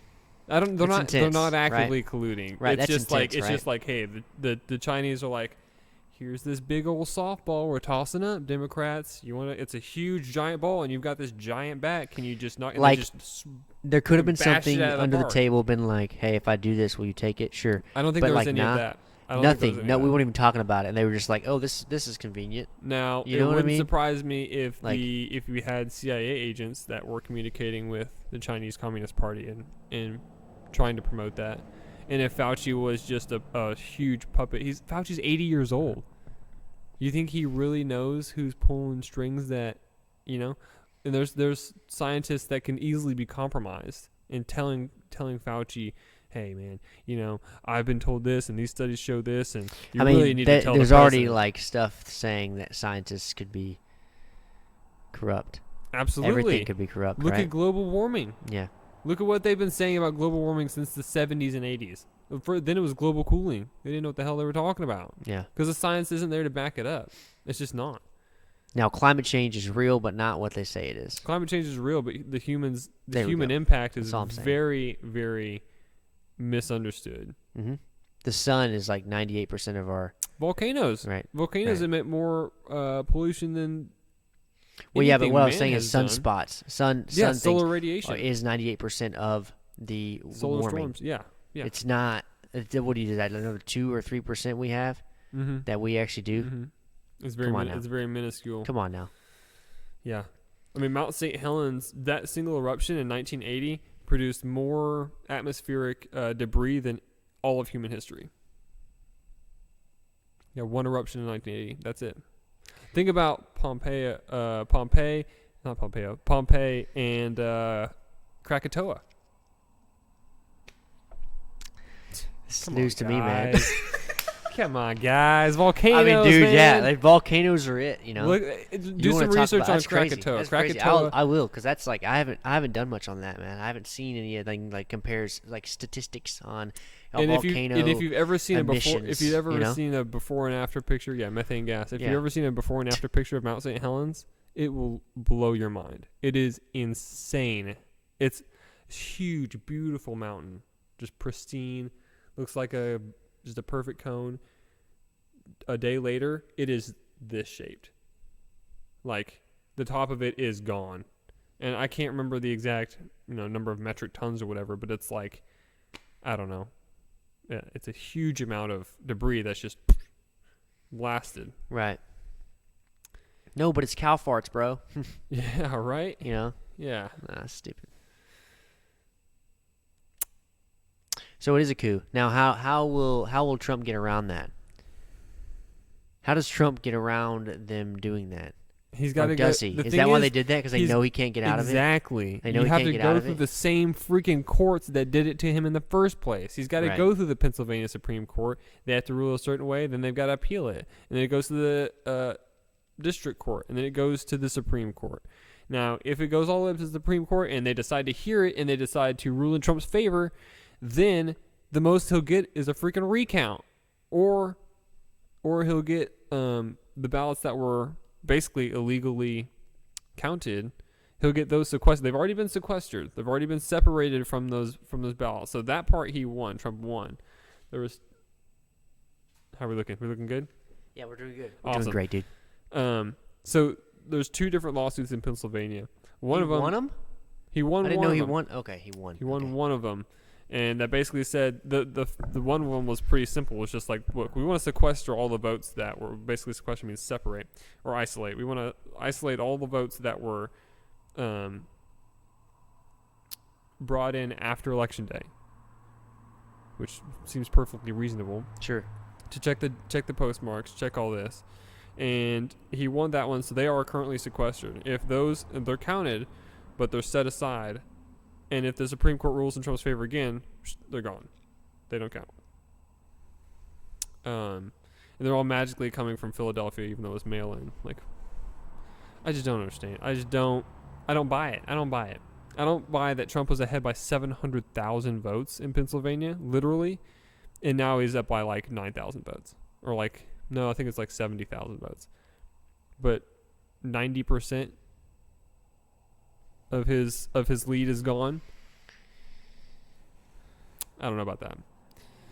They're not actively colluding. Right. It's just intense, it's just like, hey, the Chinese are like, here's this big old softball we're tossing up, Democrats. It's a huge giant ball, and you've got this giant bat. Can you just not like? Just there could have been something under the park. table, been like, hey, if I do this, will you take it? Sure. I don't think but there was like, any of that. Nothing. No, we weren't even talking about it, and they were just like, "Oh, this is convenient." Now, you know it wouldn't I mean? surprise me if if we had CIA agents that were communicating with the Chinese Communist Party and trying to promote that, and if Fauci was just a huge puppet. Fauci's 80 years old. You think he really knows who's pulling strings? And there's scientists that can easily be compromised in telling Fauci, hey man, I've been told this and these studies show this, and really need to tell there's the already president. like stuff saying that scientists could be corrupt. Absolutely, everything could be corrupt. Look right? at global warming. Yeah. Look at what they've been saying about global warming since the 70s and 80s. Then it was global cooling. They didn't know what the hell they were talking about. Yeah. Because the science isn't there to back it up. It's just not. Now, climate change is real, but not what they say it is. Climate change is real, but the human impact is very, very misunderstood. Mm-hmm. The sun is like 98% of our volcanoes. Right. Volcanoes emit more pollution than. Well, yeah, but what I was saying is sunspots. Solar radiation is 98% of the solar warming. storms. Yeah. It's not. What do you do? That another 2 or 3% we have that we actually do. Mm-hmm. It's very minuscule. Come on now. Yeah, I mean Mount St. Helens. That single eruption in 1980 produced more atmospheric debris than all of human history. Yeah, one eruption in 1980. That's it. Think about Pompeii and Krakatoa. It's news to me, man. Come on, guys. Volcanoes, I mean, dude, man. like, volcanoes are it, Look, do some research on Krakatoa. Krakatoa. I will, because that's like I haven't done much on that, man. I haven't seen anything like compares like statistics on volcano. And if you've ever seen emissions, seen a before and after picture, methane gas. If you've ever seen a before and after picture of Mount St. Helens, it will blow your mind. It is insane. It's a huge, beautiful mountain, just pristine. Looks like just a perfect cone. A day later, it is this shaped. Like, the top of it is gone. And I can't remember the exact, number of metric tons or whatever, but it's like, I don't know. Yeah, it's a huge amount of debris that's just blasted. Right. No, but it's cow farts, bro. Yeah, right? Yeah. Nah, stupid. So it is a coup. Now, how will Trump get around that? How does Trump get around them doing that? He's got to go. Does he? Is that why they did that? Because they know he can't get out of it? Exactly. They know he can't get out of it? You have to go through the same freaking courts that did it to him in the first place. He's got to go through the Pennsylvania Supreme Court. They have to rule a certain way. Then they've got to appeal it. And then it goes to the district court. And then it goes to the Supreme Court. Now, if it goes all the way up to the Supreme Court and they decide to hear it and they decide to rule in Trump's favor, then the most he'll get is a freaking recount. Or he'll get the ballots that were basically illegally counted. He'll get those sequestered. They've already been sequestered. They've already been separated from those ballots. So that part he won. Trump won. There was. How are we looking? We're looking good? Yeah, we're doing good. Awesome. Doing great, dude. So there's 2 different lawsuits in Pennsylvania. One of them. Won them? He won. I didn't one know of he them. won. Okay, he won. He won one of them. And that basically said the one of them was pretty simple. It's just like, look, we want to sequester all the votes that were basically sequester means separate or isolate. We want to isolate all the votes that were brought in after Election Day. which seems perfectly reasonable. Sure. To check the postmarks, check all this, and he won that one. So they are currently sequestered. If they're counted, but they're set aside, and if the Supreme Court rules in Trump's favor again, they're gone. They don't count. And they're all magically coming from Philadelphia, even though it was mail-in. Like, I just don't understand. I don't buy it. I don't buy that Trump was ahead by 700,000 votes in Pennsylvania, literally, and now he's up by like 9,000 votes, or like, no, I think it's like 70,000 votes. But 90% of his lead is gone. I don't know about that.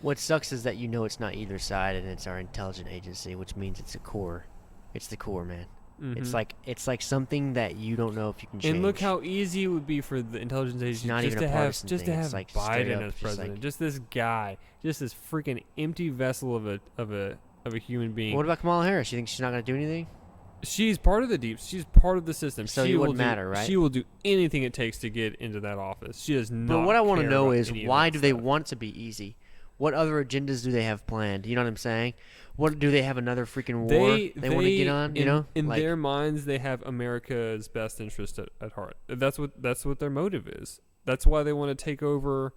What sucks is that it's not either side, and it's our intelligence agency, which means it's a core. It's the core, man. Mm-hmm. It's like something that you don't know if you can change. And look how easy it would be for the intelligence agency just to have like Biden as president. Just this guy, just this freaking empty vessel of a human being. What about Kamala Harris? You think she's not going to do anything? She's part of the deep. She's part of the system. So it wouldn't matter, right? She will do anything it takes to get into that office. She does not. But what I want to know is, why do they stuff. want it to be easy? What other agendas do they have planned? You know what I'm saying? What do they have another freaking war they want to get on? In their minds, they have America's best interest at heart. That's what their motive is. That's why they want to take over.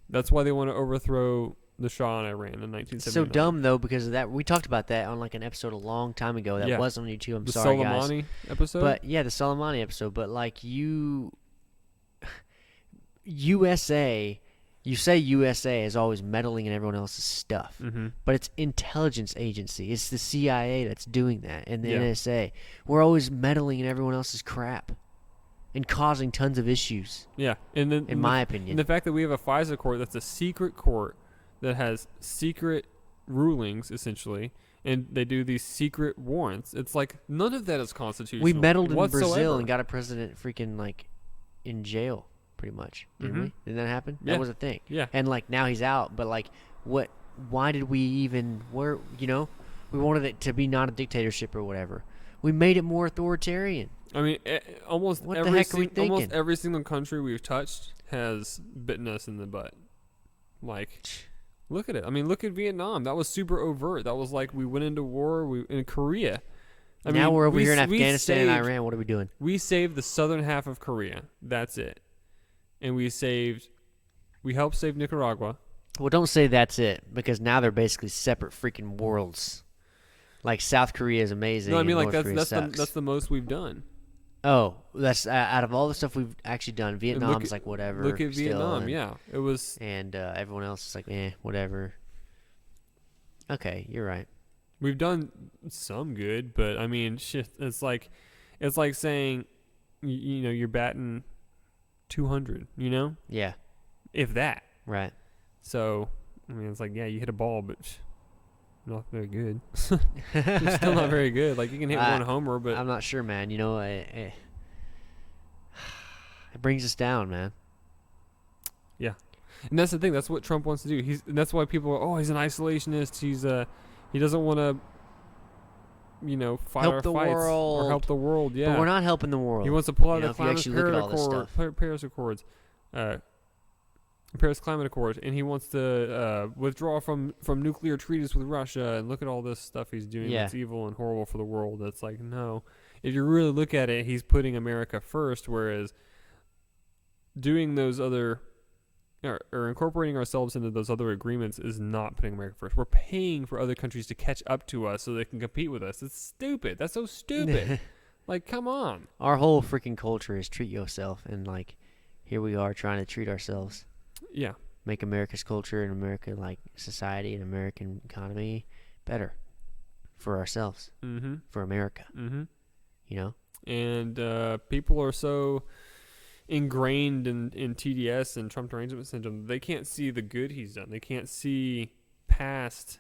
That's why they want to overthrow the Shah in Iran in 1979. So dumb though, because of that. We talked about that on like an episode a long time ago. That was on YouTube. I'm sorry, guys. The Soleimani episode. But yeah, the Soleimani episode. But like USA. You say USA is always meddling in everyone else's stuff, but it's intelligence agency. It's the CIA that's doing that, and the NSA. We're always meddling in everyone else's crap and causing tons of issues. Yeah, and then in my opinion, and the fact that we have a FISA court that's a secret court that has secret rulings essentially, and they do these secret warrants. It's like none of that is constitutional. We meddled in whatsoever. Brazil and got a president freaking like in jail. Pretty much, didn't we? Didn't that happen? Yeah. That was a thing. Yeah. And like now he's out, but like, what? Why did we even? We wanted it to be not a dictatorship or whatever. We made it more authoritarian. I mean, almost what the heck are we thinking? Almost every single country we've touched has bitten us in the butt. Like, look at it. I mean, look at Vietnam. That was super overt. That was like we went into war. In Korea. Now we're over here in Afghanistan and Iran. What are we doing? We saved the southern half of Korea. That's it. And we helped save Nicaragua. Well, don't say that's it, because now they're basically separate freaking worlds. Like South Korea is amazing. No, I mean like that's the most we've done. Oh, that's out of all the stuff we've actually done. Vietnam's like whatever. Look at Vietnam, it was. And everyone else is like whatever. Okay, you're right. We've done some good, but I mean, shit. It's like saying, you're batting 200, Yeah. If that. Right. So, I mean, it's like, yeah, you hit a ball, but not very good. It's still not very good. Like, you can hit one homer, but... I'm not sure, man. It brings us down, man. Yeah. And that's the thing. That's what Trump wants to do. That's why people are, he's an isolationist. He doesn't want to... fight help our the fights world. Or help the world. Yeah, but we're not helping the world. He wants to pull out the Paris Climate Accords, and he wants to withdraw from nuclear treaties with Russia. And look at all this stuff he's doing that's evil and horrible for the world. That's like, no. If you really look at it, he's putting America first, whereas doing those other or incorporating ourselves into those other agreements is not putting America first. We're paying for other countries to catch up to us so they can compete with us. It's stupid. That's so stupid. Like, come on. Our whole freaking culture is treat yourself, and like, here we are trying to treat ourselves. Yeah. Make America's culture and American like society and American economy better for ourselves. Mm-hmm. For America. Mm-hmm. And people are so ingrained in TDS and Trump derangement syndrome. They can't see the good he's done. They can't see past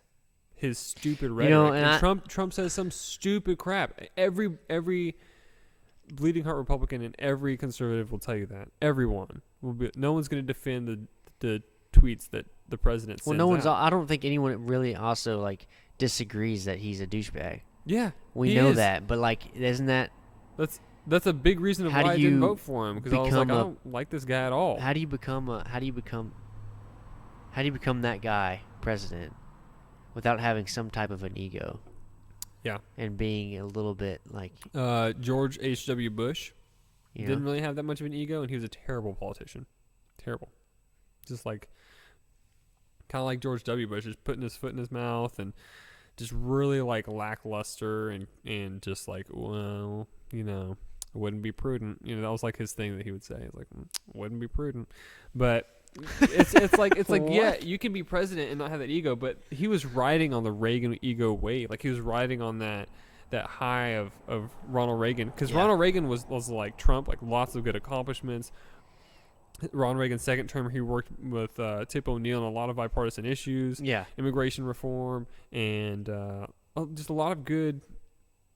his stupid rhetoric. And Trump says some stupid crap. Every bleeding heart Republican and every conservative will tell you that. Everyone will be. No one's going to defend the tweets that the president sends out. I don't think anyone really also like disagrees that he's a douchebag. Yeah, we know that, but like, isn't that? That's a big reason of why I didn't vote for him, because I was like, I don't like this guy at all. How do How do you become that guy president without having some type of an ego? Yeah. And being a little bit like... George H.W. Bush you didn't know? really have that much of an ego, and he was a terrible politician. Terrible. Just like, kind of like George W. Bush, just putting his foot in his mouth and just really like lackluster and just like, well, you know, it wouldn't be prudent. You know, that was like his thing that he would say. It's like, wouldn't be prudent. But it's like yeah, you can be president and not have that ego, but he was riding on the Reagan ego wave. Like he was riding on that high of Ronald Reagan, because Ronald Reagan was like Trump, like lots of good accomplishments. Ronald Reagan's second term, he worked with Tip O'Neill on a lot of bipartisan issues, immigration reform, and just a lot of good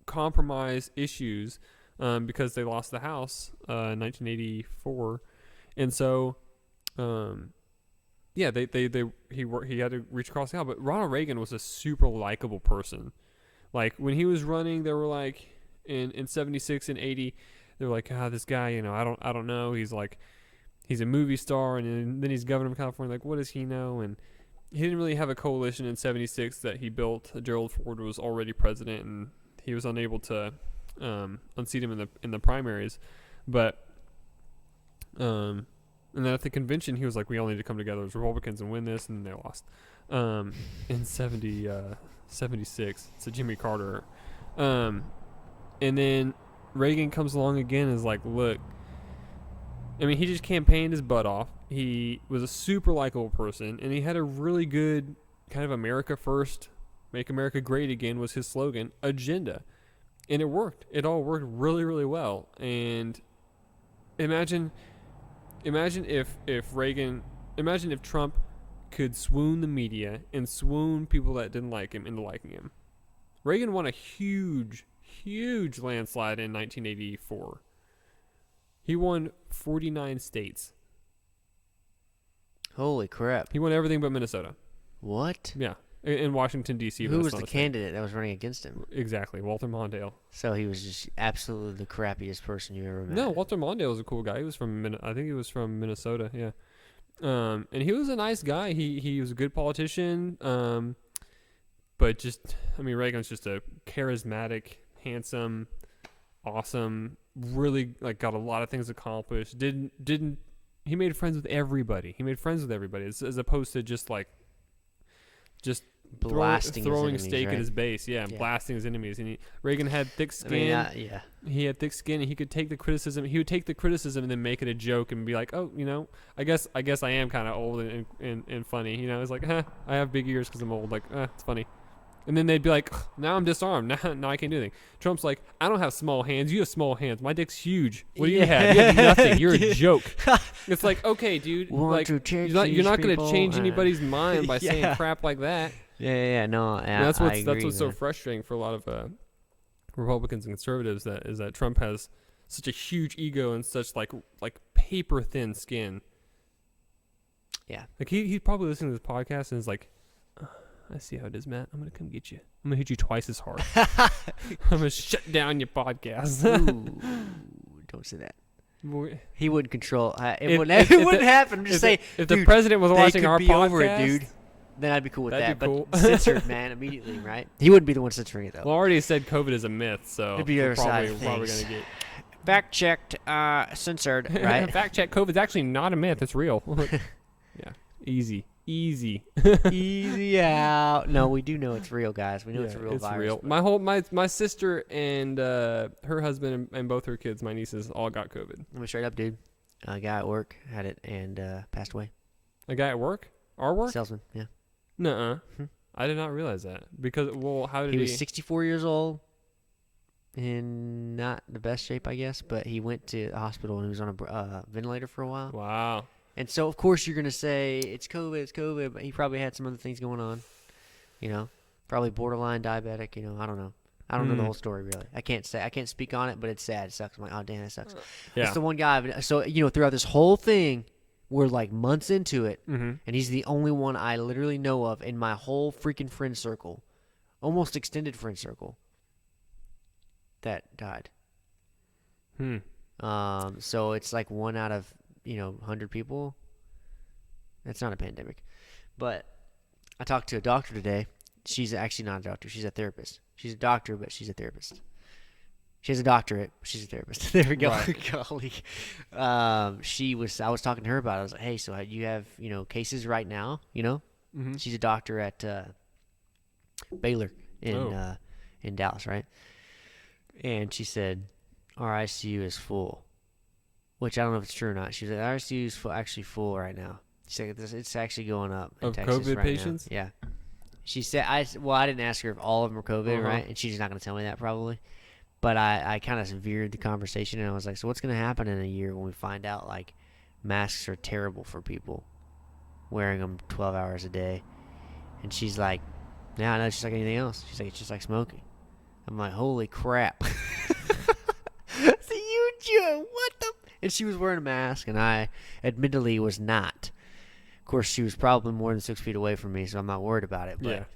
compromise issues, because they lost the House in 1984, and so he had to reach across the aisle. But Ronald Reagan was a super likable person. Like when he was running, they were like in 76 and 80, they were like, this guy, you know, I don't know. He's like, he's a movie star, and then he's governor of California. Like, what does he know? And he didn't really have a coalition in 76 that he built. Gerald Ford was already president, and he was unable to unseat him in the primaries. But and then at the convention, he was like, we all need to come together as Republicans and win this, and they lost in 76 to Jimmy Carter. And then Reagan comes along again and is like, look, I mean, he just campaigned his butt off. He was a super likable person, and he had a really good kind of America first, make America great again was his slogan, agenda. And it worked. It all worked really, really well. And imagine if Trump could swoon the media and swoon people that didn't like him into liking him. Reagan won a huge, huge landslide in 1984. He won 49 states. Holy crap. He won everything but Minnesota. What? Yeah. In Washington, D.C. Who was the candidate that was running against him? Exactly. Walter Mondale. So he was just absolutely the crappiest person you ever met. No, Walter Mondale was a cool guy. He was I think he was from Minnesota, yeah. And he was a nice guy. He was a good politician. But just, I mean, Reagan's just a charismatic, handsome, awesome, really like got a lot of things accomplished. He made friends with everybody. As opposed to just blasting throwing his enemies, steak right? at his base, and blasting his enemies. And Reagan had thick skin. I mean, He had thick skin, and he could take the criticism. He would take the criticism and then make it a joke and be like, "Oh, you know, I guess I am kind of old and funny." You know, it's like, I have big ears because I'm old. Like, it's funny. And then they'd be like, now I'm disarmed. Now I can't do anything. Trump's like, I don't have small hands. You have small hands. My dick's huge. What do you have? You have nothing. You're a joke. It's like, okay, dude. Like, you're not going to change anybody's mind by saying crap like that. No. That's what's so frustrating for a lot of Republicans and conservatives is that Trump has such a huge ego and such like paper thin skin. Yeah. Like he's probably listening to this podcast and is like, I see how it is, Matt. I'm going to come get you. I'm going to hit you twice as hard. I'm going to shut down your podcast. Ooh, don't say that. He wouldn't control. It wouldn't happen. Just say, if the president was watching our podcast, over it, dude, then I'd be cool with that. Be cool. But censored, man, immediately, right? He wouldn't be the one censoring it, though. Well, I already said COVID is a myth, so it'd be we're probably going to get fact checked, censored, right? Fact check. COVID's actually not a myth. It's real. Yeah, easy. Easy out. No, we do know it's real, guys. We know it's a real virus. Real. My sister and her husband and both her kids, my nieces, all got COVID. I'm straight up, dude. A guy at work had it and passed away. A guy at work? Our work? Salesman, yeah. Nuh-uh. I did not realize that. Because, well, how did he... He was 64 years old. In not the best shape, I guess, but he went to the hospital and he was on a ventilator for a while. Wow. And so, of course, you're going to say, it's COVID, but he probably had some other things going on. You know, probably borderline diabetic, you know, I don't know. I don't know the whole story, really. I can't speak on it, but it's sad. It sucks. I'm like, oh, damn, that sucks. Yeah. That's the one guy. So, you know, throughout this whole thing, we're like months into it, and he's the only one I literally know of in my whole freaking friend circle, almost extended friend circle, that died. So it's like 1 out of 100 people. That's not a pandemic, But I talked to a doctor today. She's actually not a doctor. She's a therapist. She's a doctor, but she's a therapist. She has a doctorate. But she's a therapist. There we go. Right. Golly. I was talking to her about it. I was like, hey, so you have, cases right now, Mm-hmm. She's a doctor at Baylor in Dallas, right? And she said, our ICU is full, which I don't know if it's true or not. She was like, our ICU is actually full right now. She said, it's actually going up in Of Texas COVID right patients? now. Yeah. She said, I didn't ask her if all of them were COVID, Uh-huh. right? And she's not going to tell me that probably. But I kind of veered the conversation, and I was like, so what's going to happen in a year when we find out, like, masks are terrible for people, wearing them 12 hours a day? And she's like, no, it's just like anything else. She's like, it's just like smoking. I'm like, holy crap. It's a huge what the? And she was wearing a mask, and I admittedly was not. Of course, she was probably more than 6 feet away from me, so I'm not worried about it. But,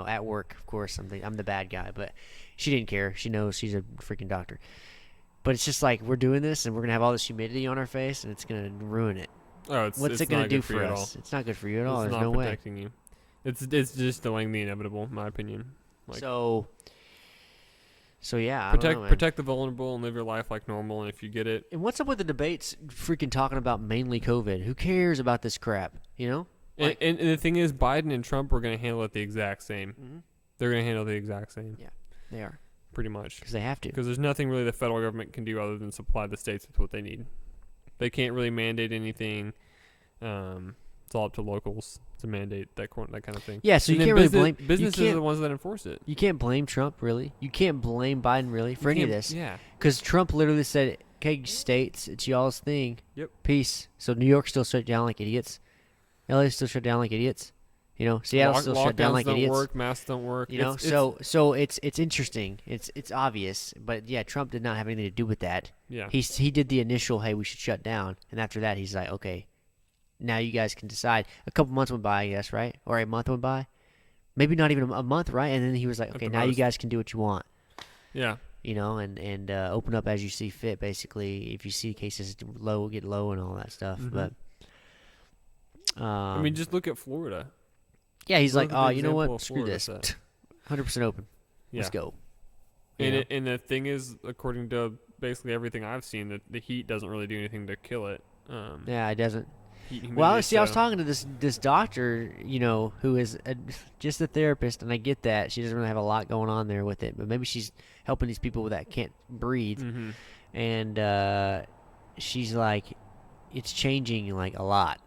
at work, of course, I'm the bad guy. But she didn't care. She knows she's a freaking doctor. But it's just like, we're doing this, and we're going to have all this humidity on our face, and it's going to ruin it. What's it going to do for us? It's not good for you at all. There's no way. It's not protecting you. It's just delaying the inevitable, in my opinion. So yeah, protect the vulnerable and live your life like normal. And if you get it, and what's up with the debates? Freaking talking about mainly COVID. Who cares about this crap? And the thing is, Biden and Trump are going to handle it the exact same. Mm-hmm. They're going to handle it the exact same. Yeah, they are pretty much because they have to. Because there's nothing really the federal government can do other than supply the states with what they need. They can't really mandate anything. It's all up to locals to mandate that kind of thing. Yeah, so you can't really blame businesses are the ones that enforce it. You can't blame Trump, really. You can't blame Biden, really, for any of this. Yeah. Because Trump literally said, okay, states, it's y'all's thing. Yep. Peace. So New York still shut down like idiots. LA still shut down like idiots. Seattle still shut down like idiots. Lockdowns don't work. Masks don't work. So it's interesting. It's obvious. But, yeah, Trump did not have anything to do with that. Yeah. He did the initial, hey, we should shut down. And after that, he's like, okay, now you guys can decide. A couple months went by, I guess, right? Or a month went by. Maybe not even a month, right? And then he was like, okay, now you guys can do what you want. Yeah. And open up as you see fit, basically. If you see cases low, get low and all that stuff. Mm-hmm. But just look at Florida. Yeah, he's like, oh, you know what? Screw this. 100% open. Yeah. Let's go. And the thing is, according to basically everything I've seen, that the heat doesn't really do anything to kill it. Yeah, it doesn't. Well, I was talking to this doctor, who is just a therapist, and I get that she doesn't really have a lot going on there with it, but maybe she's helping these people that can't breathe, mm-hmm. and she's like, it's changing like a lot,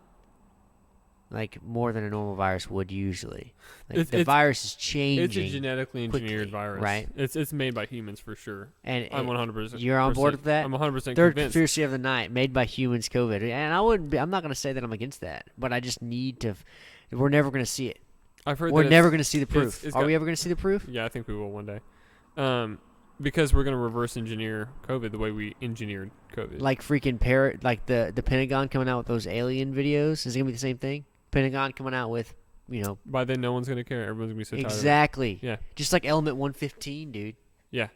like more than a normal virus would usually. Like the virus is changing. It's a genetically engineered virus, right? It's made by humans for sure. And I'm 100%. You're on board with that? I'm 100% Third convinced. conspiracy of the night, made by humans, COVID. And I'm not going to say that I'm against that, but I just need to. We're never going to see it. I've heard. We're never going to see the proof. Are we ever going to see the proof? Yeah, I think we will one day. Because we're going to reverse engineer COVID the way we engineered COVID. Like freaking like the Pentagon coming out with those alien videos. Is it going to be the same thing? Pentagon coming out with, By then, no one's going to care. Everyone's going to be so tired. Exactly. Yeah. Just like Element 115, dude. Yeah.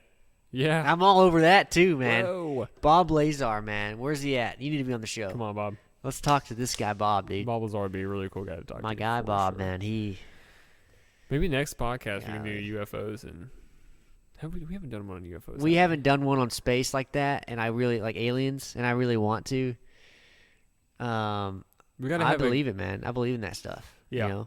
Yeah. I'm all over that too, man. Whoa. Bob Lazar, man. Where's he at? You need to be on the show. Come on, Bob. Let's talk to this guy, Bob, dude. Bob Lazar would be a really cool guy to talk to. My guy, Bob, sure. man. Maybe next podcast we can do UFOs and. We haven't done one on UFOs. We haven't done one on space like that, and I really like aliens, and I really want to. I believe it, man. I believe in that stuff. Yeah.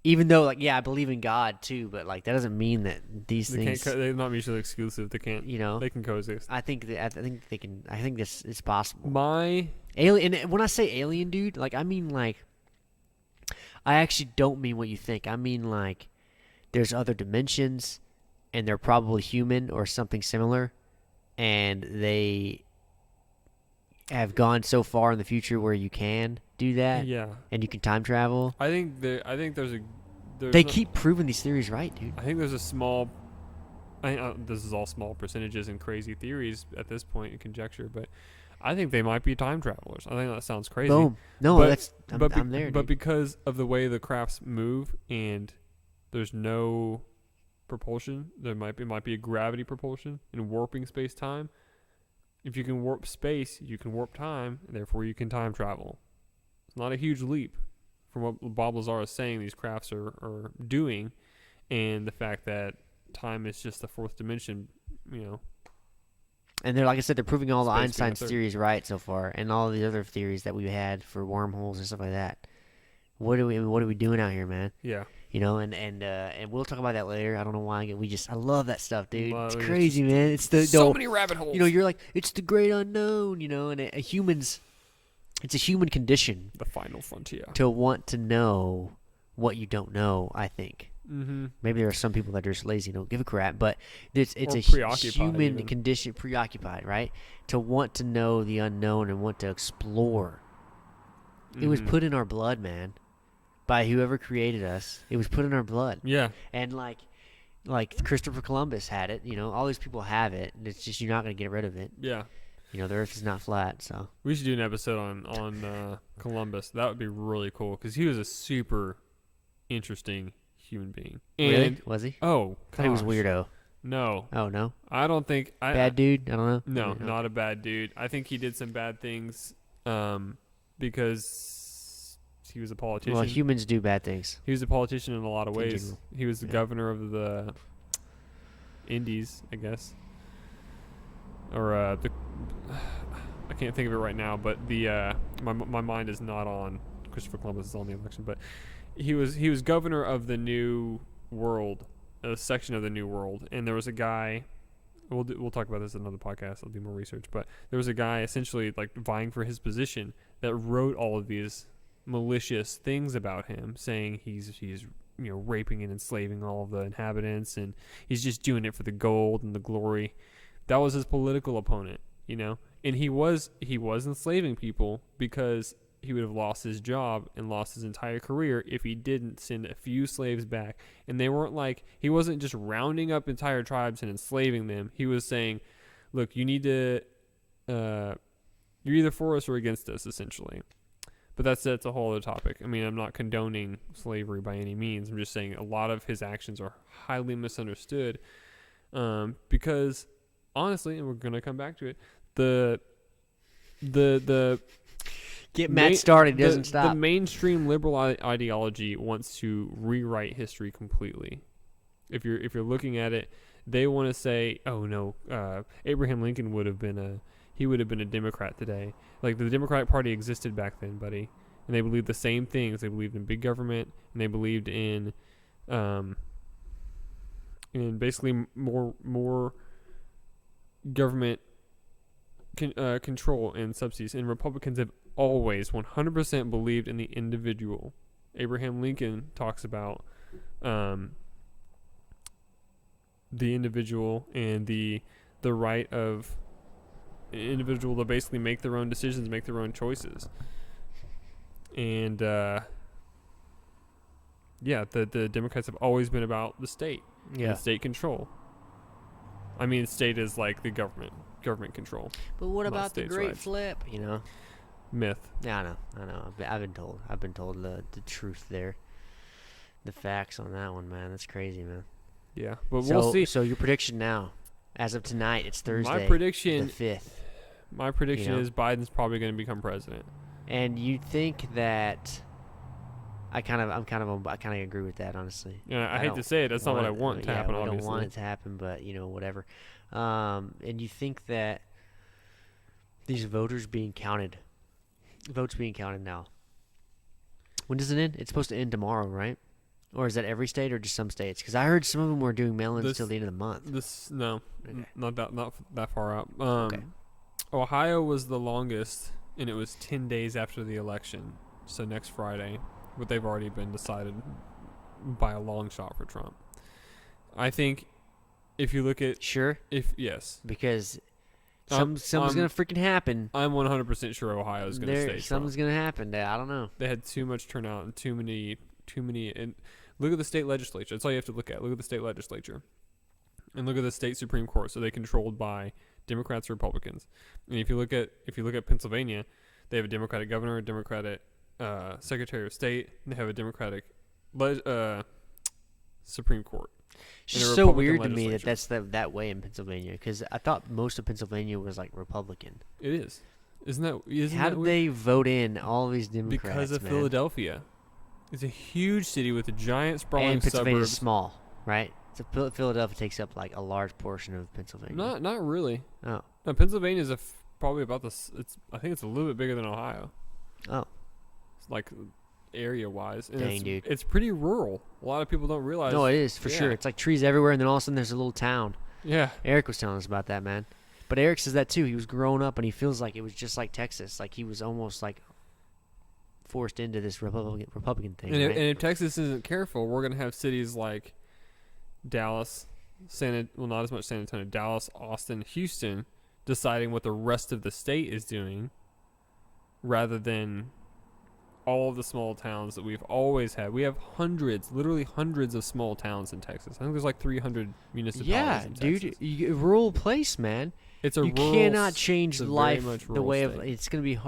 Even though, I believe in God too, but that doesn't mean that these things. They're not mutually exclusive. They can't. They can coexist. I think they can. I think this is possible. My alien. And when I say alien, dude, I mean I actually don't mean what you think. I mean there's other dimensions, and they're probably human or something similar, and they have gone so far in the future where you can do that. Yeah. And you can time travel. I think there's a. They keep proving these theories right, dude. I think there's a small. This is all small percentages and crazy theories at this point in conjecture, but I think they might be time travelers. I think that sounds crazy. Boom. No, I'm there, dude. But because of the way the crafts move and there's no propulsion, it might be a gravity propulsion and warping space-time. If you can warp space, you can warp time, and therefore you can time travel. It's not a huge leap from what Bob Lazar is saying, these crafts are doing, and the fact that time is just the fourth dimension, And they're, like I said, they're proving all the Space being Einstein's the third. theories right so far, and all the other theories that we had for wormholes and stuff like that. What are we doing out here, man? Yeah. And we'll talk about that later. I don't know why. I love that stuff, dude. Well, It's it's crazy, just man. It's the so many rabbit holes. you're like, it's the great unknown, and it's a human condition The final frontier. to want to know what you don't know, I think. Mm-hmm. Maybe there are some people that are just lazy, don't give a crap, but it's Or a preoccupied human even. condition, preoccupied, right? To want to know the unknown and want to explore. It was put in our blood, man, by whoever created us. It was put in our blood. Yeah. And like Christopher Columbus had it, all these people have it, and it's just you're not going to get rid of it. Yeah. The Earth is not flat, so. We should do an episode on Columbus. That would be really cool because he was a super interesting human being. And Really? Was he? Oh, I thought he was a gosh. weirdo. No, Oh, no? I don't think. Bad dude? I don't know. No, not a bad dude. I think he did some bad things because he was a politician. Well, humans do bad things. He was a politician in a lot of In ways. general. He was the Yeah. governor of the Indies, I guess. Or I can't think of it right now, but the my mind is not on Christopher Columbus is on the election, but he was governor of the New World, a section of the New World, and there was a guy. We'll talk about this in another podcast. I'll do more research, but there was a guy essentially like vying for his position that wrote all of these malicious things about him, saying he's raping and enslaving all of the inhabitants, and he's just doing it for the gold and the glory. That was his political opponent, and he was enslaving people because he would have lost his job and lost his entire career if he didn't send a few slaves back. And they weren't he wasn't just rounding up entire tribes and enslaving them. He was saying, look, you need to, you're either for us or against us, essentially. But that's a whole other topic. I mean, I'm not condoning slavery by any means. I'm just saying a lot of his actions are highly misunderstood because, honestly, and we're going to come back to it, the Get Matt started, he doesn't the stop. mainstream liberal ideology wants to rewrite history completely. If you're looking at it, they want to say, "Oh no, Abraham Lincoln would have been a Democrat today." Like the Democratic Party existed back then, buddy, and they believed the same things. They believed in big government, and they believed in basically more government control and subsidies. And Republicans have always 100% believed in the individual. Abraham Lincoln talks about the individual and the right of individual to basically make their own decisions, make their own choices. And the Democrats have always been about the state, and state control. I mean, state is like the government control. But what not about the states' great rights. flip, Myth. Yeah, I know. I've been told the truth there. The facts on that one, man. That's crazy, man. Yeah, but we'll see. So your prediction now, as of tonight, it's Thursday. My prediction, the 5th. My prediction is Biden's probably going to become president. And you think that? I kind of agree with that, honestly. Yeah, I hate to say it. That's not what I want to happen. We Obviously, don't want it to happen, but whatever. And you think that these votes being counted now. When does it end? It's supposed to end tomorrow, right? Or is that every state or just some states? Because I heard some of them were doing mail-ins till the end of the month. Not that far out. Okay. Ohio was the longest, and it was 10 days after the election, so next Friday. But they've already been decided by a long shot for Trump. I think if you look at yes, because something's gonna freaking happen. I'm 100% sure Ohio is gonna stay. Something's gonna happen. I don't know. They had too much turnout and too many. And look at the state legislature. That's all you have to look at. Look at the state legislature, and look at the state Supreme Court. So they're controlled by Democrats or Republicans. And if you look at Pennsylvania, they have a Democratic governor, a Democratic Secretary of State, and they have a Democratic Supreme Court. It's just so weird to me that that's that way in Pennsylvania, because I thought most of Pennsylvania was like Republican. It is. Isn't How that did weird? they vote in all these Democrats? Because of man? Philadelphia. It's a huge city with a giant sprawling And Pennsylvania's suburbs. small, right? So Philadelphia takes up like a large portion of Pennsylvania. Not really. Oh. No, Pennsylvania is probably about this. I think it's a little bit bigger than Ohio. Oh. It's like area wise. And Dang, dude. It's pretty rural. A lot of people don't realize. No, it is for sure. It's like trees everywhere, and then all of a sudden there's a little town. Yeah. Eric was telling us about that, man. But Eric says that too. He was growing up, and he feels like it was just like Texas. Like he was almost like forced into this Republican thing. And, right? and if Texas isn't careful, we're gonna have cities like Dallas, not as much San Antonio, Dallas, Austin, Houston, deciding what the rest of the state is doing, rather than all of the small towns that we've always had. We have literally hundreds of small towns in Texas. I think there's like 300 municipalities in Texas. Dude, rural place, man. It's a you rural, cannot change it's a life very much the rural way state. of.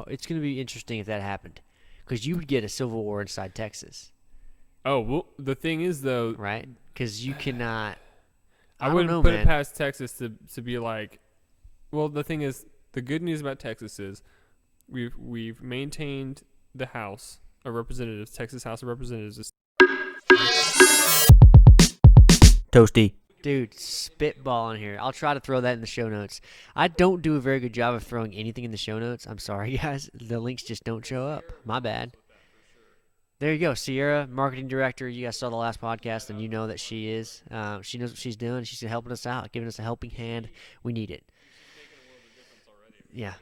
It's gonna be interesting if that happened, because you would get a civil war inside Texas, Oh, well, the thing is though, right? Because you cannot. I don't wouldn't know, put man. it past Texas to be like. Well, the thing is, the good news about Texas is, we've maintained the House of Representatives, Texas House of Representatives. Toasty. Dude, spitballing here. I'll try to throw that in the show notes. I don't do a very good job of throwing anything in the show notes. I'm sorry, guys. The links just don't show up. My bad. There you go. Sierra, marketing director. You guys saw the last podcast, and you know that she is. She knows what she's doing. She's helping us out, giving us a helping hand. We need it. Yeah.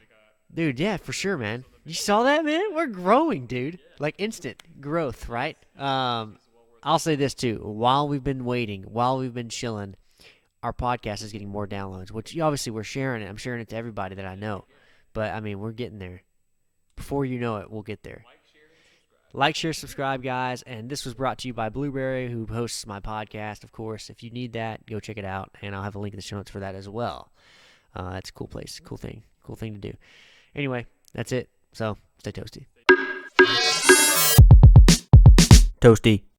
Dude, yeah, for sure, man. You saw that, man? We're growing, dude. Like instant growth, right? I'll say this too. While we've been waiting, while we've been chilling, our podcast is getting more downloads, which obviously we're sharing it. I'm sharing it to everybody that I know. But, I mean, we're getting there. Before you know it, we'll get there. Like, share, subscribe, guys. And this was brought to you by Blueberry, who hosts my podcast, of course. If you need that, go check it out. And I'll have a link in the show notes for that as well. It's a cool place, cool thing to do. Anyway, that's it. So, stay toasty. Toasty.